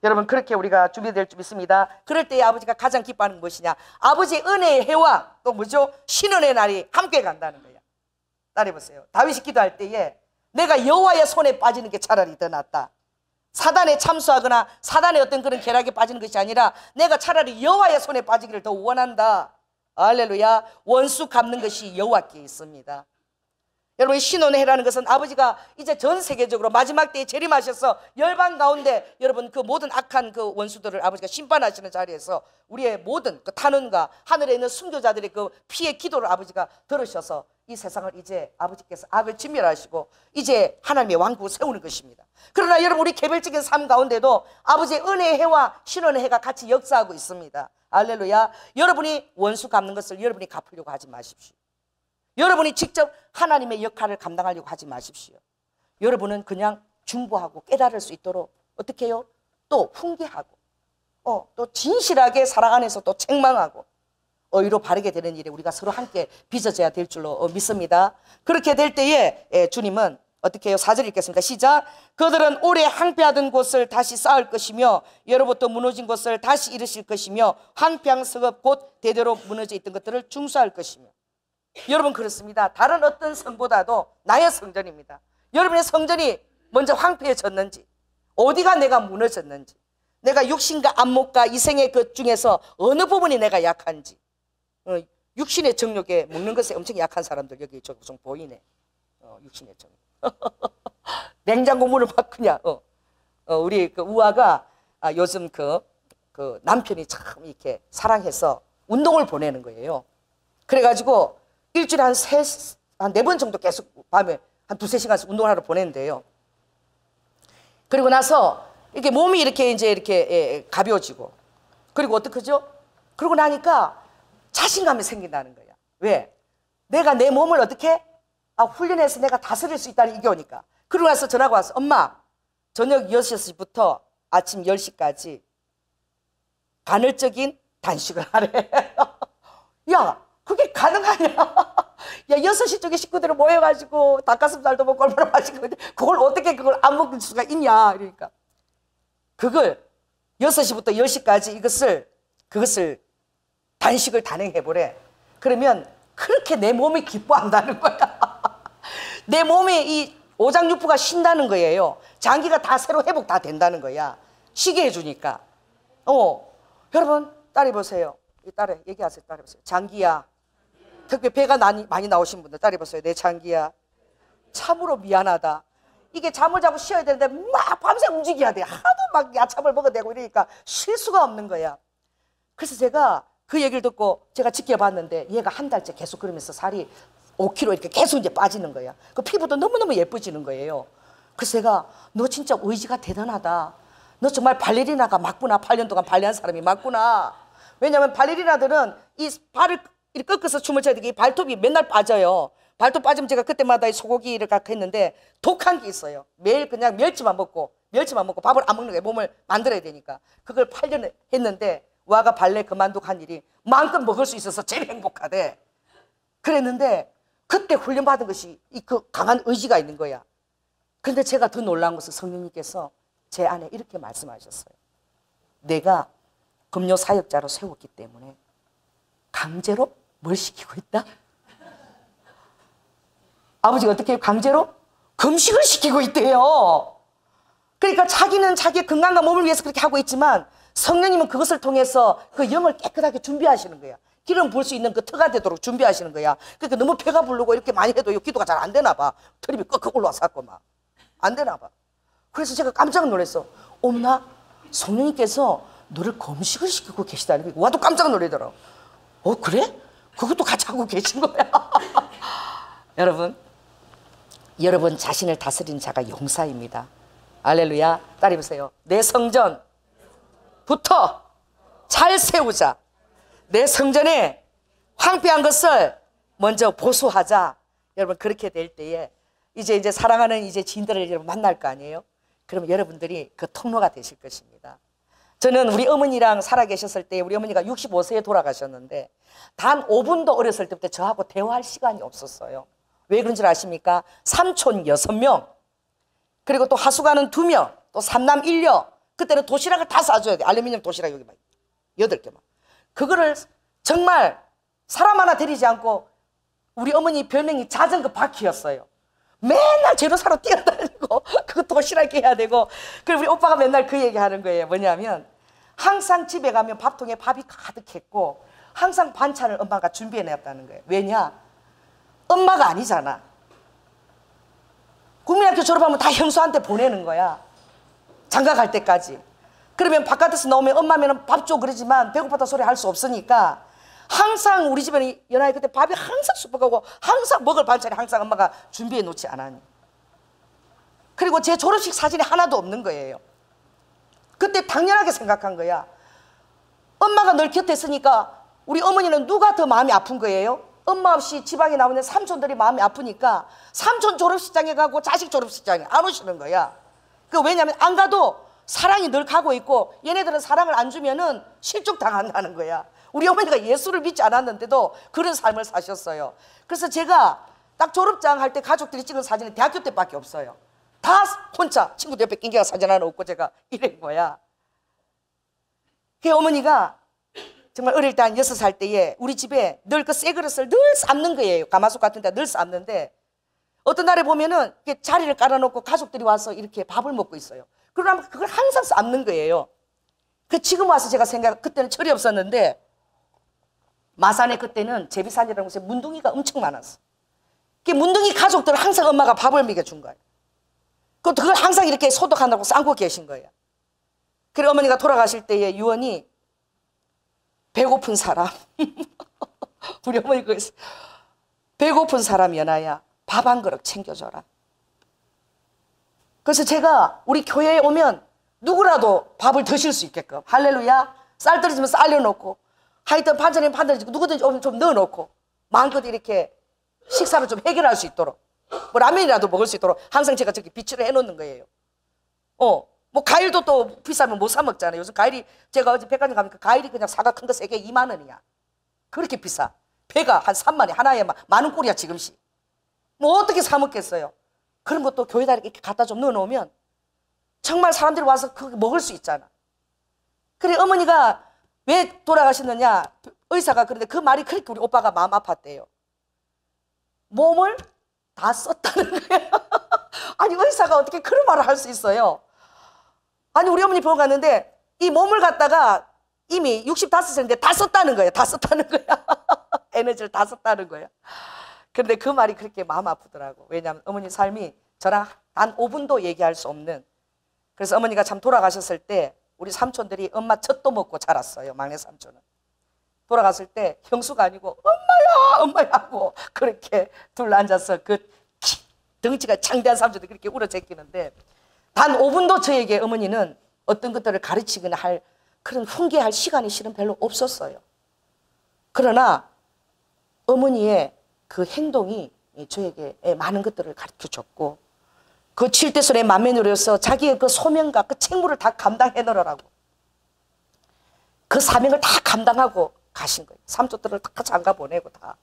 여러분 그렇게 우리가 준비될 줄 믿습니다. 그럴 때에 아버지가 가장 기뻐하는 것이냐? 아버지의 은혜의 해와 또 뭐죠? 신은의 날이 함께 간다는 거야. 따라해보세요. 다윗이 기도할 때에 내가 여호와의 손에 빠지는 게 차라리 더 낫다. 사단에 참수하거나 사단의 어떤 그런 계략에 빠지는 것이 아니라 내가 차라리 여호와의 손에 빠지기를 더 원한다. 할렐루야. 원수 갚는 것이 여호와께 있습니다. 여러분 신혼해라는 것은 아버지가 이제 전 세계적으로 마지막 때에 재림하셔서 열방 가운데 여러분 그 모든 악한 그 원수들을 아버지가 심판하시는 자리에서 우리의 모든 그 탄원과 하늘에 있는 순교자들의 그 피의 기도를 아버지가 들으셔서 이 세상을 이제 아버지께서 악을 진멸하시고 이제 하나님의 왕국을 세우는 것입니다. 그러나 여러분 우리 개별적인 삶 가운데도 아버지의 은혜의 해와 신혼의 해가 같이 역사하고 있습니다. 할렐루야. 여러분이 원수 갚는 것을 여러분이 갚으려고 하지 마십시오. 여러분이 직접 하나님의 역할을 감당하려고 하지 마십시오. 여러분은 그냥 중보하고 깨달을 수 있도록 어떻게 해요? 또 훈계하고 또 진실하게 사랑 안에서 또 책망하고 의로 바르게 되는 일에 우리가 서로 함께 빚어져야 될 줄로 믿습니다. 그렇게 될 때에 주님은 어떻게 해요? 4절 읽겠습니다. 시작. 그들은 오래 항폐하던 곳을 다시 쌓을 것이며 예로부터 무너진 곳을 다시 일으킬 것이며 황폐한성읍 곧 대대로 무너져 있던 것들을 중수할 것이며. 여러분 그렇습니다. 다른 어떤 성보다도 나의 성전입니다. 여러분의 성전이 먼저 황폐해졌는지 어디가 내가 무너졌는지 내가 육신과 안목과 이생의 것 중에서 어느 부분이 내가 약한지 육신의 정욕에 먹는 것에 엄청 약한 사람들 여기 좀 보이네. 육신의 정욕. 냉장고 문을 막 그냥 우리 그 우아가 요즘 그 남편이 참 이렇게 사랑해서 운동을 보내는 거예요. 그래가지고 일주일에 한 4번 정도 계속 밤에 한 2-3시간씩 운동을 하러 보내는데요. 그리고 나서 이렇게 몸이 이렇게 가벼워지고 그리고 어떡하죠? 그러고 나니까 자신감이 생긴다는 거야. 왜? 내가 내 몸을 어떻게? 훈련해서 내가 다스릴 수 있다는 이게 오니까. 그러고 나서 전화가 왔어. 엄마, 저녁 6시부터 아침 10시까지 간헐적인 단식을 하래. 야, 그게 가능하냐? 야, 6시 쪽에 식구들이 모여가지고 닭가슴살도 먹고 얼마나 맛있는데 그걸 어떻게 그걸 안 먹을 수가 있냐? 그러니까 그걸 6시부터 10시까지 그것을 단식을 단행해보래. 그러면 그렇게 내 몸이 기뻐한다는 거야. 내 몸에 이 오장육부가 쉰다는 거예요. 장기가 다 새로 회복 다 된다는 거야. 쉬게 해주니까. 여러분 따라해보세요. 따라 얘기하세요. 따라해보세요. 장기야. 특히 배가 많이 나오신 분들 따라해보세요. 내 장기야. 참으로 미안하다. 이게 잠을 자고 쉬어야 되는데 막 밤새 움직여야 돼. 하도 막 야참을 먹어야 되고 이러니까 쉴 수가 없는 거야. 그래서 제가 그 얘기를 듣고 제가 지켜봤는데 얘가 한 달째 계속 그러면서 살이 5kg 이렇게 계속 이제 빠지는 거야. 그 피부도 너무너무 예뻐지는 거예요. 그래서 제가 너 진짜 의지가 대단하다. 너 정말 발레리나가 맞구나. 8년 동안 발레한 사람이 맞구나. 왜냐하면 발레리나들은 이 발을 이렇게 꺾어서 춤을 춰야 되게 발톱이 맨날 빠져요. 발톱 빠지면 제가 그때마다 소고기를 각 했는데 독한 게 있어요. 매일 그냥 멸치만 먹고 밥을 안 먹는 거예요. 몸을 만들어야 되니까. 그걸 8년 했는데 와가 발레 그만두고 한 일이 마음껏 먹을 수 있어서 제일 행복하대. 그랬는데 그때 훈련받은 것이 그 강한 의지가 있는 거야. 그런데 제가 더 놀라운 것은 성령님께서 제 안에 이렇게 말씀하셨어요. 내가 금요 사역자로 세웠기 때문에 강제로 뭘 시키고 있다? 아버지가 어떻게 강제로? 금식을 시키고 있대요. 그러니까 자기는 자기의 건강과 몸을 위해서 그렇게 하고 있지만 성령님은 그것을 통해서 그 영을 깨끗하게 준비하시는 거야. 기름 부을 수 있는 그 터가 되도록 준비하시는 거야. 그러니까 너무 배가 부르고 이렇게 많이 해도 기도가 잘 안 되나 봐. 트립이 꺽꺽 올라왔고 막. 안 되나 봐. 그래서 제가 깜짝 놀랐어. 엄마, 성령님께서 너를 금식을 시키고 계시다니. 와도 깜짝 놀라더라고. 그래? 그것도 같이 하고 계신 거야. 여러분 자신을 다스리는 자가 용사입니다. 할렐루야. 따라해보세요. 내 성전부터 잘 세우자. 내 성전에 황폐한 것을 먼저 보수하자. 여러분 그렇게 될 때에 이제 사랑하는 이제 지인들을 여러분 만날 거 아니에요? 그러면 여러분들이 그 통로가 되실 것입니다. 저는 우리 어머니랑 살아계셨을 때 우리 어머니가 65세에 돌아가셨는데 단 5분도 어렸을 때부터 저하고 대화할 시간이 없었어요. 왜 그런 줄 아십니까? 삼촌 6명, 그리고 또 하수관은 2명, 또 삼남 1녀. 그때는 도시락을 다 싸줘야 돼. 알루미늄 도시락 여기 막 8개만. 그거를 정말 사람 하나 데리지 않고 우리 어머니 별명이 자전거 바퀴였어요. 맨날 제로사로 뛰어다니고 그거 도시락 해야 되고. 그리고 우리 오빠가 맨날 그 얘기하는 거예요. 뭐냐면 항상 집에 가면 밥통에 밥이 가득했고 항상 반찬을 엄마가 준비해놨다는 거예요. 왜냐? 엄마가 아니잖아. 국민학교 졸업하면 다 형수한테 보내는 거야. 장가 갈 때까지. 그러면 바깥에서 나오면 엄마면 밥 줘 그러지만 배고프다 소리 할 수 없으니까 항상 우리 집에는 연하에 그때 밥이 항상 수북하고 항상 먹을 반찬이 항상 엄마가 준비해 놓지 않았니. 그리고 제 졸업식 사진이 하나도 없는 거예요. 그때 당연하게 생각한 거야. 엄마가 늘 곁에 있으니까 우리 어머니는 누가 더 마음이 아픈 거예요? 엄마 없이 지방에 나오는 삼촌들이 마음이 아프니까 삼촌 졸업식장에 가고 자식 졸업식장에 안 오시는 거야. 왜냐면 안 가도 사랑이 늘 가고 있고 얘네들은 사랑을 안 주면은 실족당한다는 거야. 우리 어머니가 예수를 믿지 않았는데도 그런 삶을 사셨어요. 그래서 제가 딱 졸업장 할 때 가족들이 찍은 사진이 대학교 때밖에 없어요. 다 혼자 친구들 옆에 낑겨가 사진 하나 없고 제가 이런 거야. 그 어머니가 정말 어릴 때 한 6살 때에 우리 집에 늘 그 새 그릇을 늘 삶는 거예요. 가마솥 같은 데 늘 삶는데 어떤 날에 보면은 이렇게 자리를 깔아놓고 가족들이 와서 이렇게 밥을 먹고 있어요. 그러면 그걸 항상 삶는 거예요. 지금 와서 제가 그때는 철이 없었는데 마산에 그때는 제비산이라는 곳에 문둥이가 엄청 많았어. 문둥이 가족들을 항상 엄마가 밥을 먹여준 거예요. 그걸 항상 이렇게 소독한다고 삶고 계신 거예요. 그리고 어머니가 돌아가실 때에 유언이 배고픈 사람 우리 어머니 그랬어. 배고픈 사람 연아야 밥 한 그릇 챙겨줘라. 그래서 제가 우리 교회에 오면 누구라도 밥을 드실 수 있게끔 할렐루야 쌀 떨어지면 쌀 넣어놓고 하여튼 반찬이면 반찬 누구든지 좀 넣어놓고 마음껏 이렇게 식사를 좀 해결할 수 있도록 뭐 라면이라도 먹을 수 있도록 항상 제가 저기 비치를 해놓는 거예요. 뭐 과일도 또 비싸면 못 사 먹잖아요. 요즘 과일이 제가 어제 백화점 가니까 과일이 그냥 사과 큰 거 3개 2만 원이야. 그렇게 비싸. 배가 한 3만원 하나에 만 원꼴이야 지금씩. 뭐 어떻게 사 먹겠어요. 그런 것도 교회에다 이렇게 갖다 좀 넣어놓으면 정말 사람들이 와서 그거 먹을 수 있잖아. 그래 어머니가 왜 돌아가셨느냐 의사가 그런데 그 말이 그렇게 우리 오빠가 마음 아팠대요. 몸을 다 썼다는 거야. 아니 의사가 어떻게 그런 말을 할 수 있어요. 아니 우리 어머니 병원 갔는데 이 몸을 갖다가 이미 65세인데 다 썼다는 거야. 다 썼다는 거야. 에너지를 다 썼다는 거야. 그런데 그 말이 그렇게 마음 아프더라고. 왜냐하면 어머니 삶이 저랑 단 5분도 얘기할 수 없는. 그래서 어머니가 참 돌아가셨을 때 우리 삼촌들이 엄마 젖도 먹고 자랐어요. 막내 삼촌은. 돌아갔을 때 형수가 아니고 엄마야 엄마야 하고 그렇게 둘러 앉아서 그 덩치가 창대한 삼촌들이 그렇게 울어제끼는데 단 5분도 저에게 어머니는 어떤 것들을 가르치거나 할 그런 훈계할 시간이 실은 별로 없었어요. 그러나 어머니의 그 행동이 저에게 많은 것들을 가르쳐줬고 그 칠대손의 맏며느리로서 자기의 그 소명과 그 책무를 다 감당해 놓으라고 그 사명을 다 감당하고 가신 거예요. 삼촌들을 다 장가 보내고 다.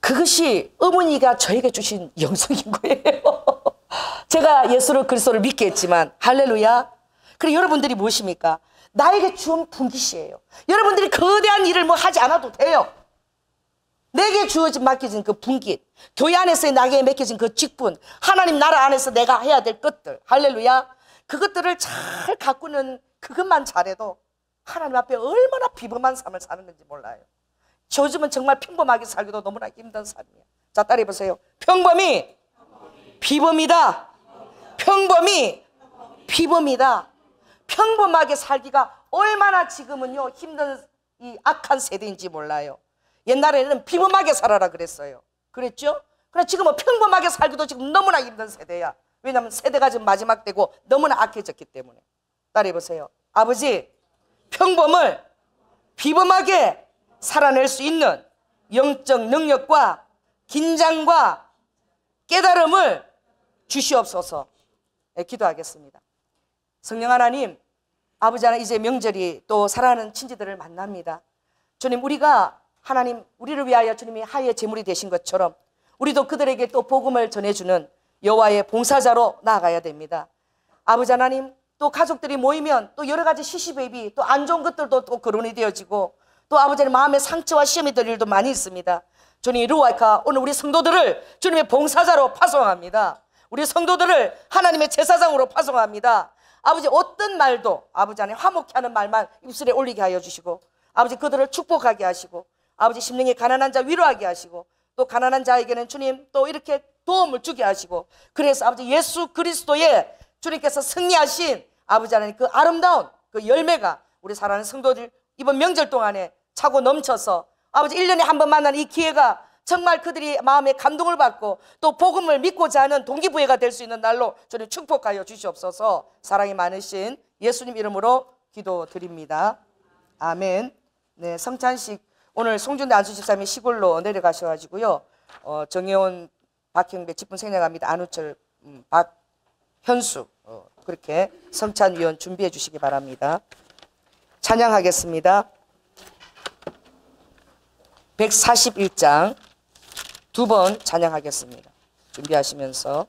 그것이 어머니가 저에게 주신 영성인 거예요. 제가 예수를 그리스도를 믿게 했지만 할렐루야. 그리고 여러분들이 무엇입니까? 나에게 주은 분깃이에요. 여러분들이 거대한 일을 뭐 하지 않아도 돼요. 내게 주어진 맡겨진 그 분깃, 교회 안에서 나에게 맡겨진 그 직분, 하나님 나라 안에서 내가 해야 될 것들 할렐루야. 그것들을 잘 가꾸는 그것만 잘해도 하나님 앞에 얼마나 비범한 삶을 사는 건지 몰라요. 요즘은 정말 평범하게 살기도 너무나 힘든 삶이에요. 자, 따라해 보세요. 평범이 비범이다. 평범이 비범이다. 평범하게 살기가 얼마나 지금은요 힘든 이 악한 세대인지 몰라요. 옛날에는 비범하게 살아라 그랬어요. 그랬죠? 그러나 지금은 평범하게 살기도 지금 너무나 힘든 세대야. 왜냐하면 세대가 지금 마지막 때고 너무나 악해졌기 때문에. 따라해 보세요. 아버지, 평범을 비범하게 살아낼 수 있는 영적 능력과 긴장과 깨달음을 주시옵소서. 네, 기도하겠습니다. 성령 하나님, 아버지 하나님, 이제 명절이 또 사랑하는 친지들을 만납니다. 주님, 우리가 하나님, 우리를 위하여 주님이 하의 제물이 되신 것처럼 우리도 그들에게 또 복음을 전해주는 여호와의 봉사자로 나아가야 됩니다. 아버지 하나님, 또 가족들이 모이면 또 여러 가지 시시배비, 또 안 좋은 것들도 또 거론이 되어지고, 또 아버지 하나님 마음의 상처와 시험이 될 일도 많이 있습니다. 주님, 루아카 오늘 우리 성도들을 주님의 봉사자로 파송합니다. 우리 성도들을 하나님의 제사장으로 파송합니다. 아버지, 어떤 말도 아버지 안에 화목케 하는 말만 입술에 올리게 하여 주시고, 아버지 그들을 축복하게 하시고, 아버지 심령이 가난한 자 위로하게 하시고, 또 가난한 자에게는 주님 또 이렇게 도움을 주게 하시고, 그래서 아버지 예수 그리스도의 주님께서 승리하신 아버지 하나님 그 아름다운 그 열매가 우리 사랑하는 성도들 이번 명절 동안에 차고 넘쳐서 아버지 1년에 한 번 만나는 이 기회가 정말 그들이 마음에 감동을 받고 또 복음을 믿고자 하는 동기부여가 될 수 있는 날로 주님 축복하여 주시옵소서. 사랑이 많으신 예수님 이름으로 기도드립니다. 아멘. 네, 성찬식 오늘 송준대 안수집사님이 시골로 내려가셔가지고요, 정혜원, 박형배 직분 생략합니다. 안우철, 박현수 그렇게 성찬위원 준비해 주시기 바랍니다. 찬양하겠습니다. 141장 두 번 찬양하겠습니다. 준비하시면서.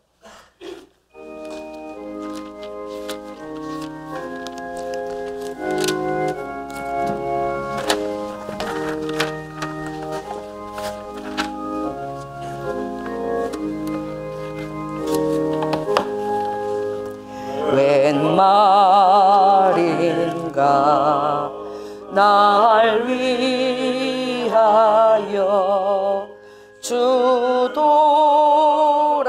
웬 말인가 날 위하여 주 돌아가셨나.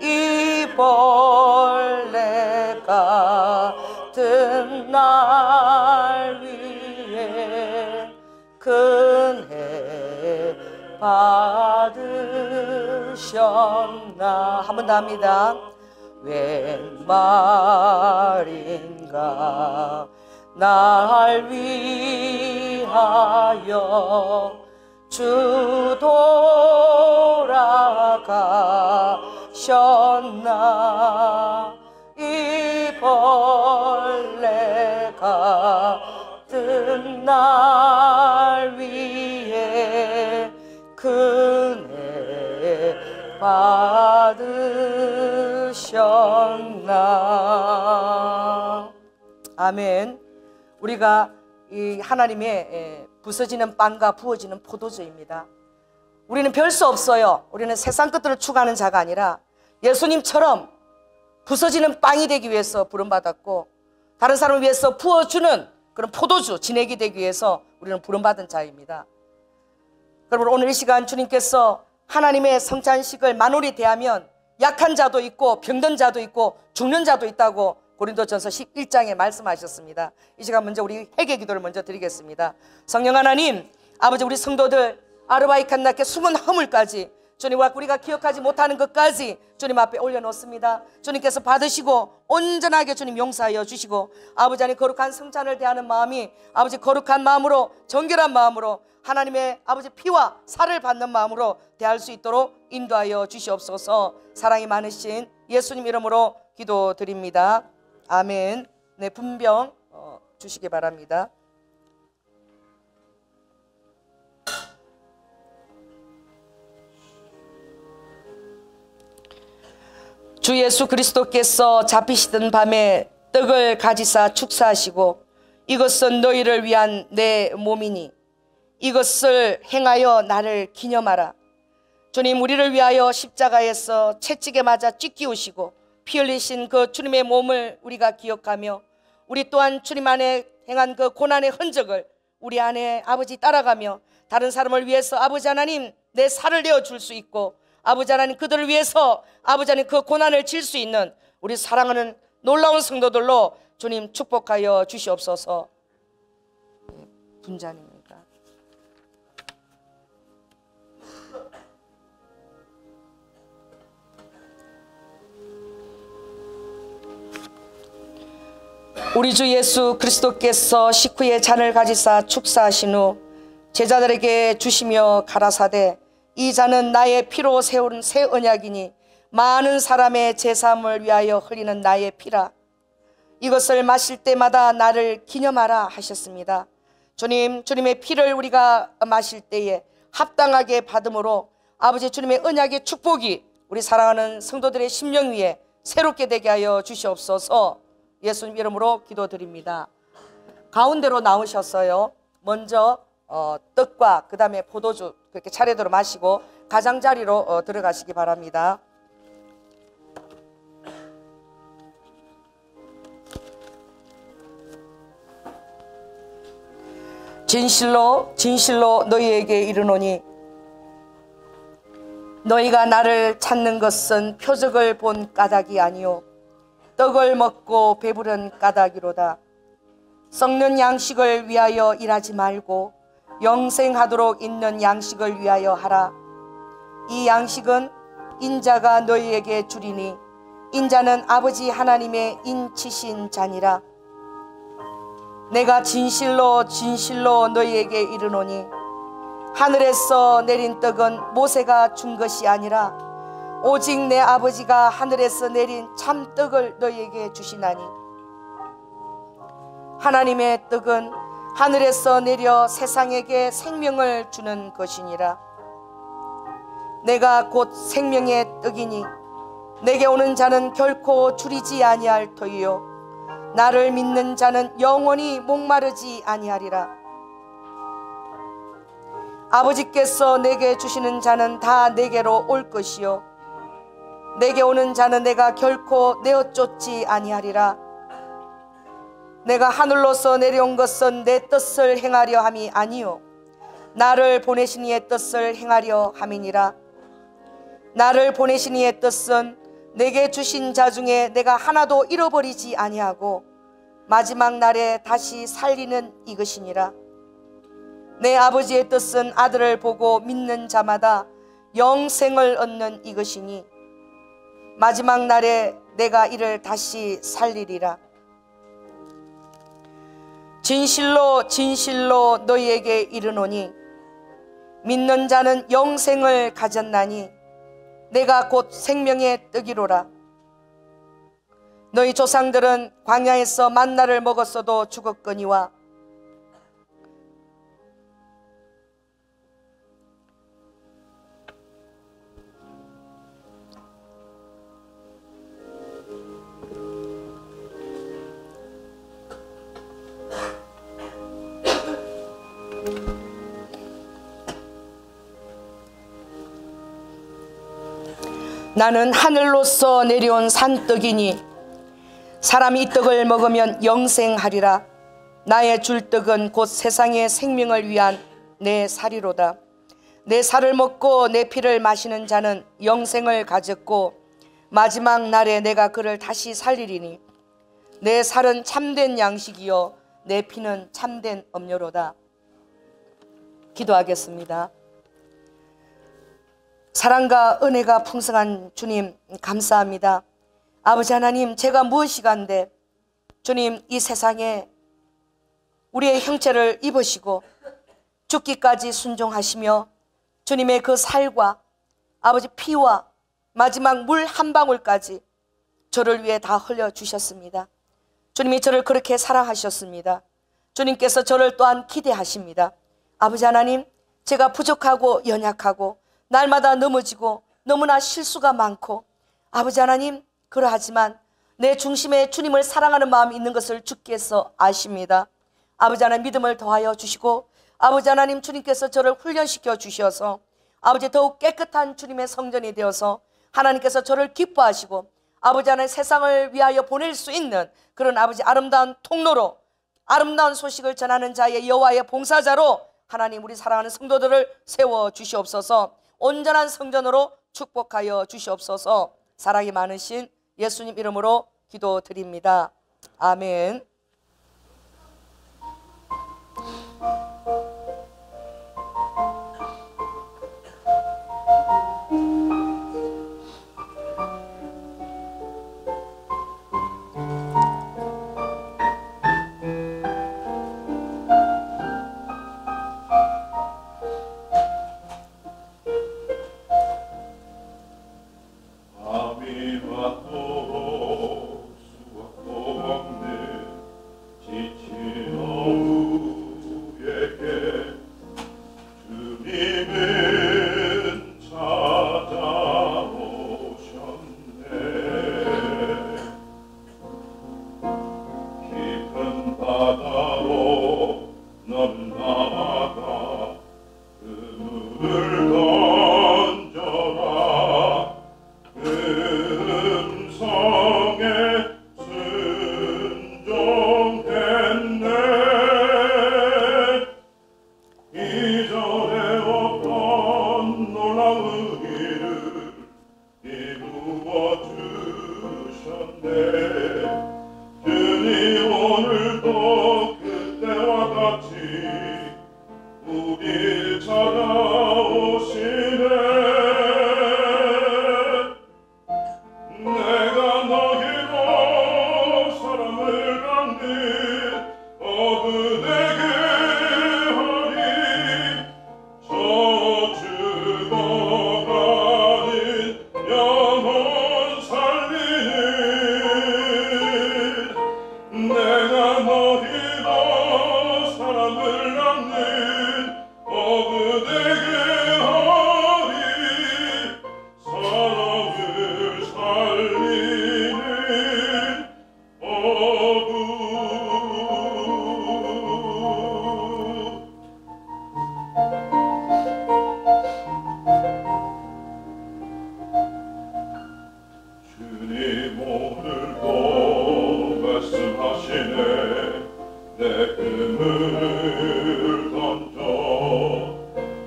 이 벌레 같은 날 위해 은혜 받으셨나. 한 번 더 합니다. 웬 말인가 날 위하여 주 돌아가셨나. 이 벌레 같은 날 위해 은혜 받으셨나. 아멘. 우리가 이 하나님의 부서지는 빵과 부어지는 포도주입니다. 우리는 별 수 없어요. 우리는 세상 것들을 추구하는 자가 아니라 예수님처럼 부서지는 빵이 되기 위해서 부름받았고, 다른 사람을 위해서 부어주는 그런 포도주, 진액이 되기 위해서 우리는 부름받은 자입니다. 여러분, 오늘 이 시간 주님께서 하나님의 성찬식을 만홀히 대하면 약한 자도 있고 병든 자도 있고 죽는 자도 있다고 고린도전서 11장에 말씀하셨습니다. 이 시간 먼저 우리 회개 기도를 먼저 드리겠습니다. 성령 하나님, 아버지, 우리 성도들 아르바이칸 낳게 숨은 허물까지 주님, 우리가 기억하지 못하는 것까지 주님 앞에 올려놓습니다. 주님께서 받으시고 온전하게 주님 용서하여 주시고, 아버지 안에 거룩한 성찬을 대하는 마음이 아버지 거룩한 마음으로, 정결한 마음으로, 하나님의 아버지 피와 살을 받는 마음으로 대할 수 있도록 인도하여 주시옵소서. 사랑이 많으신 예수님 이름으로 기도드립니다. 아멘. 네, 분병 주시기 바랍니다. 주 예수 그리스도께서 잡히시던 밤에 떡을 가지사 축사하시고, 이것은 너희를 위한 내 몸이니 이것을 행하여 나를 기념하라. 주님, 우리를 위하여 십자가에서 채찍에 맞아 찢기우시고 피 흘리신 그 주님의 몸을 우리가 기억하며 우리 또한 주님 안에 행한 그 고난의 흔적을 우리 안에 아버지 따라가며 다른 사람을 위해서 아버지 하나님 내 살을 내어줄 수 있고 아버지 하나님 그들을 위해서 아버지 하나님 그 고난을 질 수 있는 우리 사랑하는 놀라운 성도들로 주님 축복하여 주시옵소서. 분잔입니다. 우리 주 예수 그리스도께서 식후에 잔을 가지사 축사하신 후 제자들에게 주시며 가라사대 이 잔은 나의 피로 세운 새 언약이니 많은 사람의 제사함을 위하여 흘리는 나의 피라. 이것을 마실 때마다 나를 기념하라 하셨습니다. 주님의 피를 우리가 마실 때에 합당하게 받음으로 아버지 주님의 언약의 축복이 우리 사랑하는 성도들의 심령 위에 새롭게 되게 하여 주시옵소서. 예수님 이름으로 기도드립니다. 가운데로 나오셨어요. 먼저 떡과 그 다음에 포도주 그렇게 차례대로 마시고 가장자리로 들어가시기 바랍니다. 진실로 진실로 너희에게 이르노니 너희가 나를 찾는 것은 표적을 본 까닭이 아니요 떡을 먹고 배부른 까닭이로다. 썩는 양식을 위하여 일하지 말고 영생하도록 있는 양식을 위하여 하라. 이 양식은 인자가 너희에게 주리니 인자는 아버지 하나님의 인치신 잔이라. 내가 진실로 진실로 너희에게 이르노니 하늘에서 내린 떡은 모세가 준 것이 아니라 오직 내 아버지가 하늘에서 내린 참떡을 너희에게 주시나니 하나님의 떡은 하늘에서 내려 세상에게 생명을 주는 것이니라. 내가 곧 생명의 떡이니 내게 오는 자는 결코 줄이지 아니할 터이요 나를 믿는 자는 영원히 목마르지 아니하리라. 아버지께서 내게 주시는 자는 다 내게로 올 것이요 내게 오는 자는 내가 결코 내어 쫓지 아니하리라. 내가 하늘로서 내려온 것은 내 뜻을 행하려 함이 아니요 나를 보내신 이의 뜻을 행하려 함이니라. 나를 보내신 이의 뜻은 내게 주신 자 중에 내가 하나도 잃어버리지 아니하고 마지막 날에 다시 살리는 이것이니라. 내 아버지의 뜻은 아들을 보고 믿는 자마다 영생을 얻는 이것이니 마지막 날에 내가 이를 다시 살리리라. 진실로 진실로 너희에게 이르노니 믿는 자는 영생을 가졌나니 내가 곧 생명의 떡이로라. 너희 조상들은 광야에서 만나를 먹었어도 죽었거니와 나는 하늘로서 내려온 산떡이니 사람이 이 떡을 먹으면 영생하리라. 나의 줄 떡은 곧 세상의 생명을 위한 내 살이로다. 내 살을 먹고 내 피를 마시는 자는 영생을 가졌고 마지막 날에 내가 그를 다시 살리리니 내 살은 참된 양식이요 내 피는 참된 음료로다. 기도하겠습니다. 사랑과 은혜가 풍성한 주님 감사합니다. 아버지 하나님, 제가 무엇이간데 주님 이 세상에 우리의 형체를 입으시고 죽기까지 순종하시며 주님의 그 살과 아버지 피와 마지막 물 한 방울까지 저를 위해 다 흘려주셨습니다. 주님이 저를 그렇게 사랑하셨습니다. 주님께서 저를 또한 기대하십니다. 아버지 하나님, 제가 부족하고 연약하고 날마다 넘어지고 너무나 실수가 많고 아버지 하나님 그러하지만 내 중심에 주님을 사랑하는 마음이 있는 것을 주께서 아십니다. 아버지 하나님 믿음을 더하여 주시고 아버지 하나님 주님께서 저를 훈련시켜 주셔서 아버지 더욱 깨끗한 주님의 성전이 되어서 하나님께서 저를 기뻐하시고 아버지 하나님 세상을 위하여 보낼 수 있는 그런 아버지 아름다운 통로로, 아름다운 소식을 전하는 자의 여호와의 봉사자로 하나님 우리 사랑하는 성도들을 세워 주시옵소서. 온전한 성전으로 축복하여 주시옵소서. 사랑이 많으신 예수님 이름으로 기도드립니다. 아멘. 밤이 맞도록 수확도 없는 지친 어부에게 주님은 찾아오셨네. 깊은 바다로 너는 나아가 그물을 던져라. 음성에 순종했네. 이전에 없던 놀라운 일을 이루어 주셨네. 주님 오늘도 그때와 같이 우릴 찾아오시네. 내가 너희로 사랑을 갖는 어부되게 하리. 저 죽어가는 영혼 살리는 내가 너희로 사랑을 갖는 어부되게 하리. 사람을 살리는 어부. 주님 오늘도 말씀하시네. 내 그물을 던져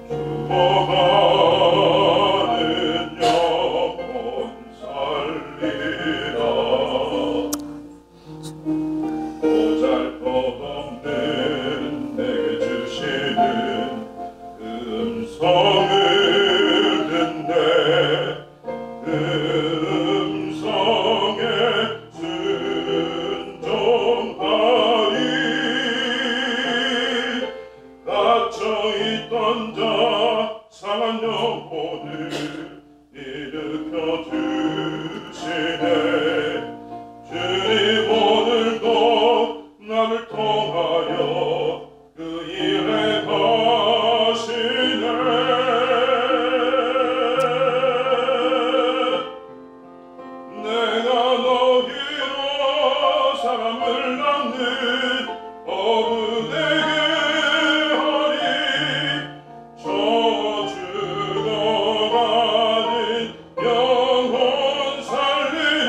죽어가는 영혼 살리라. 보잘것없는 내게 주시는 음성을 듣네. 음성에 순종하리. 갇혀있던 자 상한 영혼을 일으켜 주시네. 주님 오늘도 나를 통하여 그 일에 가시네. 내가 너희로 사람을 낳는 어부되게 하리. 저 죽어가는 영혼 살리는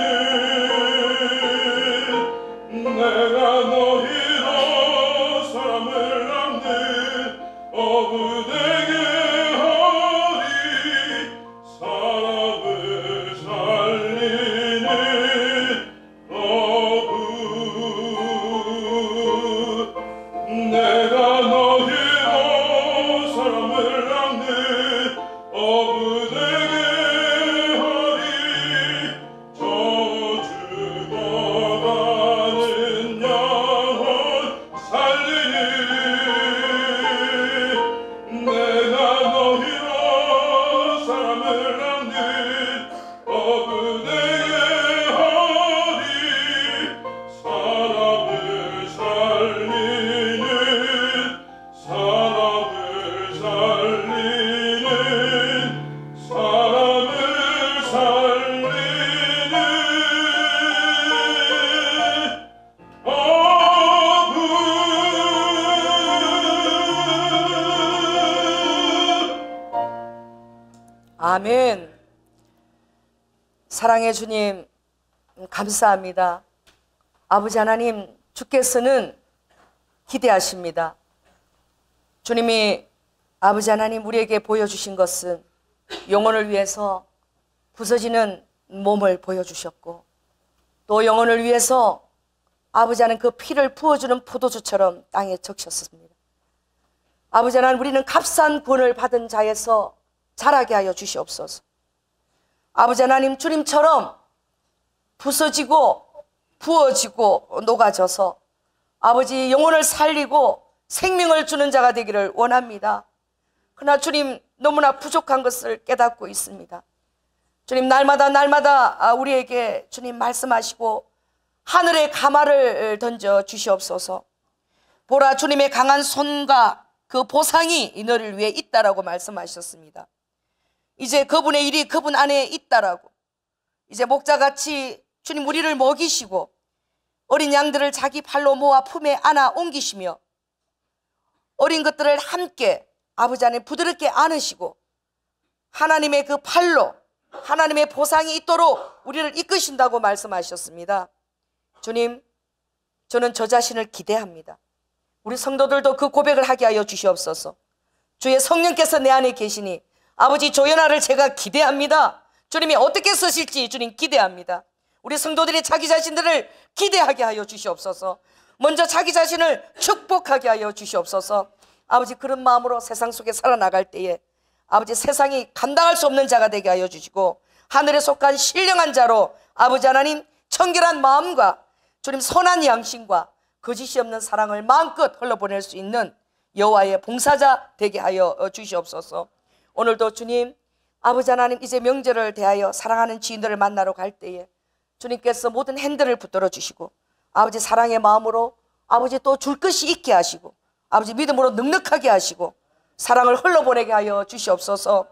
내가 너희로 사람을 낳는 어부되게 하리. 사람을 살리는 어부. 내가 너희로 사람을 낳는 어부되게 하리. 저 죽어가는 영혼 살리는 내가 너희로 사람을 낳는 어부되게 하리. 사람을 살리는 사람을 살리는 사람을 살리는 어부. 아멘. 사랑의 주님, 감사합니다. 아버지 하나님, 주께서는 기대하십니다. 주님이 아버지 하나님 우리에게 보여주신 것은 영혼을 위해서 부서지는 몸을 보여주셨고, 또 영혼을 위해서 아버지 하나님 그 피를 부어주는 포도주처럼 땅에 적셨습니다. 아버지 하나님, 우리는 값싼 구원을 받은 자에서 자라게 하여 주시옵소서. 아버지 하나님, 주님처럼 부서지고 부어지고 녹아져서 아버지 영혼을 살리고 생명을 주는 자가 되기를 원합니다. 그러나 주님, 너무나 부족한 것을 깨닫고 있습니다. 주님, 날마다 우리에게 주님 말씀하시고 하늘의 가마를 던져 주시옵소서. 보라, 주님의 강한 손과 그 보상이 너를 위해 있다라고 말씀하셨습니다. 이제 그분의 일이 그분 안에 있다라고, 이제 목자같이 주님 우리를 먹이시고 어린 양들을 자기 팔로 모아 품에 안아 옮기시며 어린 것들을 함께 아버지 안에 부드럽게 안으시고 하나님의 그 팔로 하나님의 보상이 있도록 우리를 이끄신다고 말씀하셨습니다. 주님, 저는 저 자신을 기대합니다. 우리 성도들도 그 고백을 하게 하여 주시옵소서. 주의 성령께서 내 안에 계시니 아버지 조연아를 제가 기대합니다. 주님이 어떻게 쓰실지 주님 기대합니다. 우리 성도들이 자기 자신들을 기대하게 하여 주시옵소서. 먼저 자기 자신을 축복하게 하여 주시옵소서. 아버지, 그런 마음으로 세상 속에 살아나갈 때에 아버지 세상이 감당할 수 없는 자가 되게 하여 주시고 하늘에 속한 신령한 자로 아버지 하나님 청결한 마음과 주님 선한 양심과 거짓이 없는 사랑을 마음껏 흘러보낼 수 있는 여호와의 봉사자 되게 하여 주시옵소서. 오늘도 주님 아버지 하나님, 이제 명절을 대하여 사랑하는 지인들을 만나러 갈 때에 주님께서 모든 핸들을 붙들어 주시고 아버지 사랑의 마음으로 아버지 또 줄 것이 있게 하시고 아버지 믿음으로 넉넉하게 하시고 사랑을 흘러보내게 하여 주시옵소서.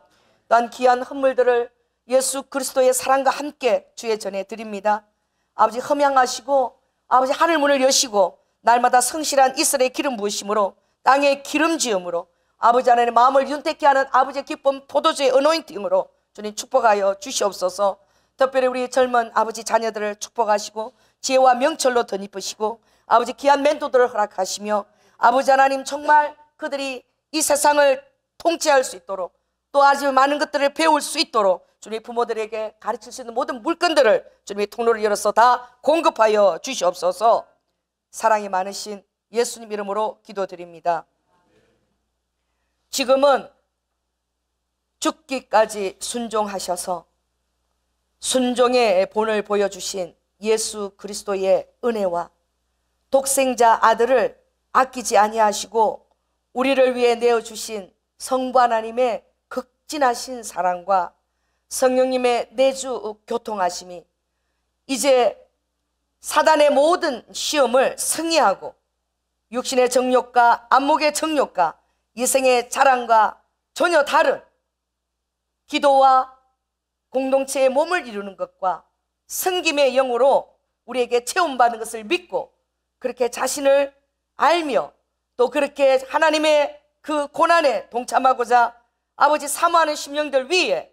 또한 귀한 헌물들을 예수 그리스도의 사랑과 함께 주의 전에 드립니다. 아버지 흠양하시고 아버지 하늘문을 여시고 날마다 성실한 이슬의 기름 부으심으로 땅의 기름지음으로 아버지 하나님의 마음을 윤택케 하는 아버지의 기쁨 포도주의 어노인팅으로 주님 축복하여 주시옵소서. 특별히 우리 젊은 아버지 자녀들을 축복하시고 지혜와 명철로 덧입으시고 아버지 귀한 멘토들을 허락하시며 아버지 하나님 정말 그들이 이 세상을 통치할 수 있도록 또 아주 많은 것들을 배울 수 있도록 주님 부모들에게 가르칠 수 있는 모든 물건들을 주님의 통로를 열어서 다 공급하여 주시옵소서. 사랑이 많으신 예수님 이름으로 기도드립니다. 지금은 죽기까지 순종하셔서 순종의 본을 보여주신 예수 그리스도의 은혜와 독생자 아들을 아끼지 아니하시고 우리를 위해 내어주신 성부 하나님의 극진하신 사랑과 성령님의 내주 교통하심이 이제 사단의 모든 시험을 승리하고 육신의 정욕과 안목의 정욕과 이생의 자랑과 전혀 다른 기도와 공동체의 몸을 이루는 것과 섬김의 영으로 우리에게 체험받는 것을 믿고 그렇게 자신을 알며 또 그렇게 하나님의 그 고난에 동참하고자 아버지 사모하는 심령들 위에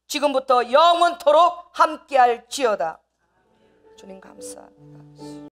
지금부터 영원토록 함께할 지어다. 주님 감사합니다.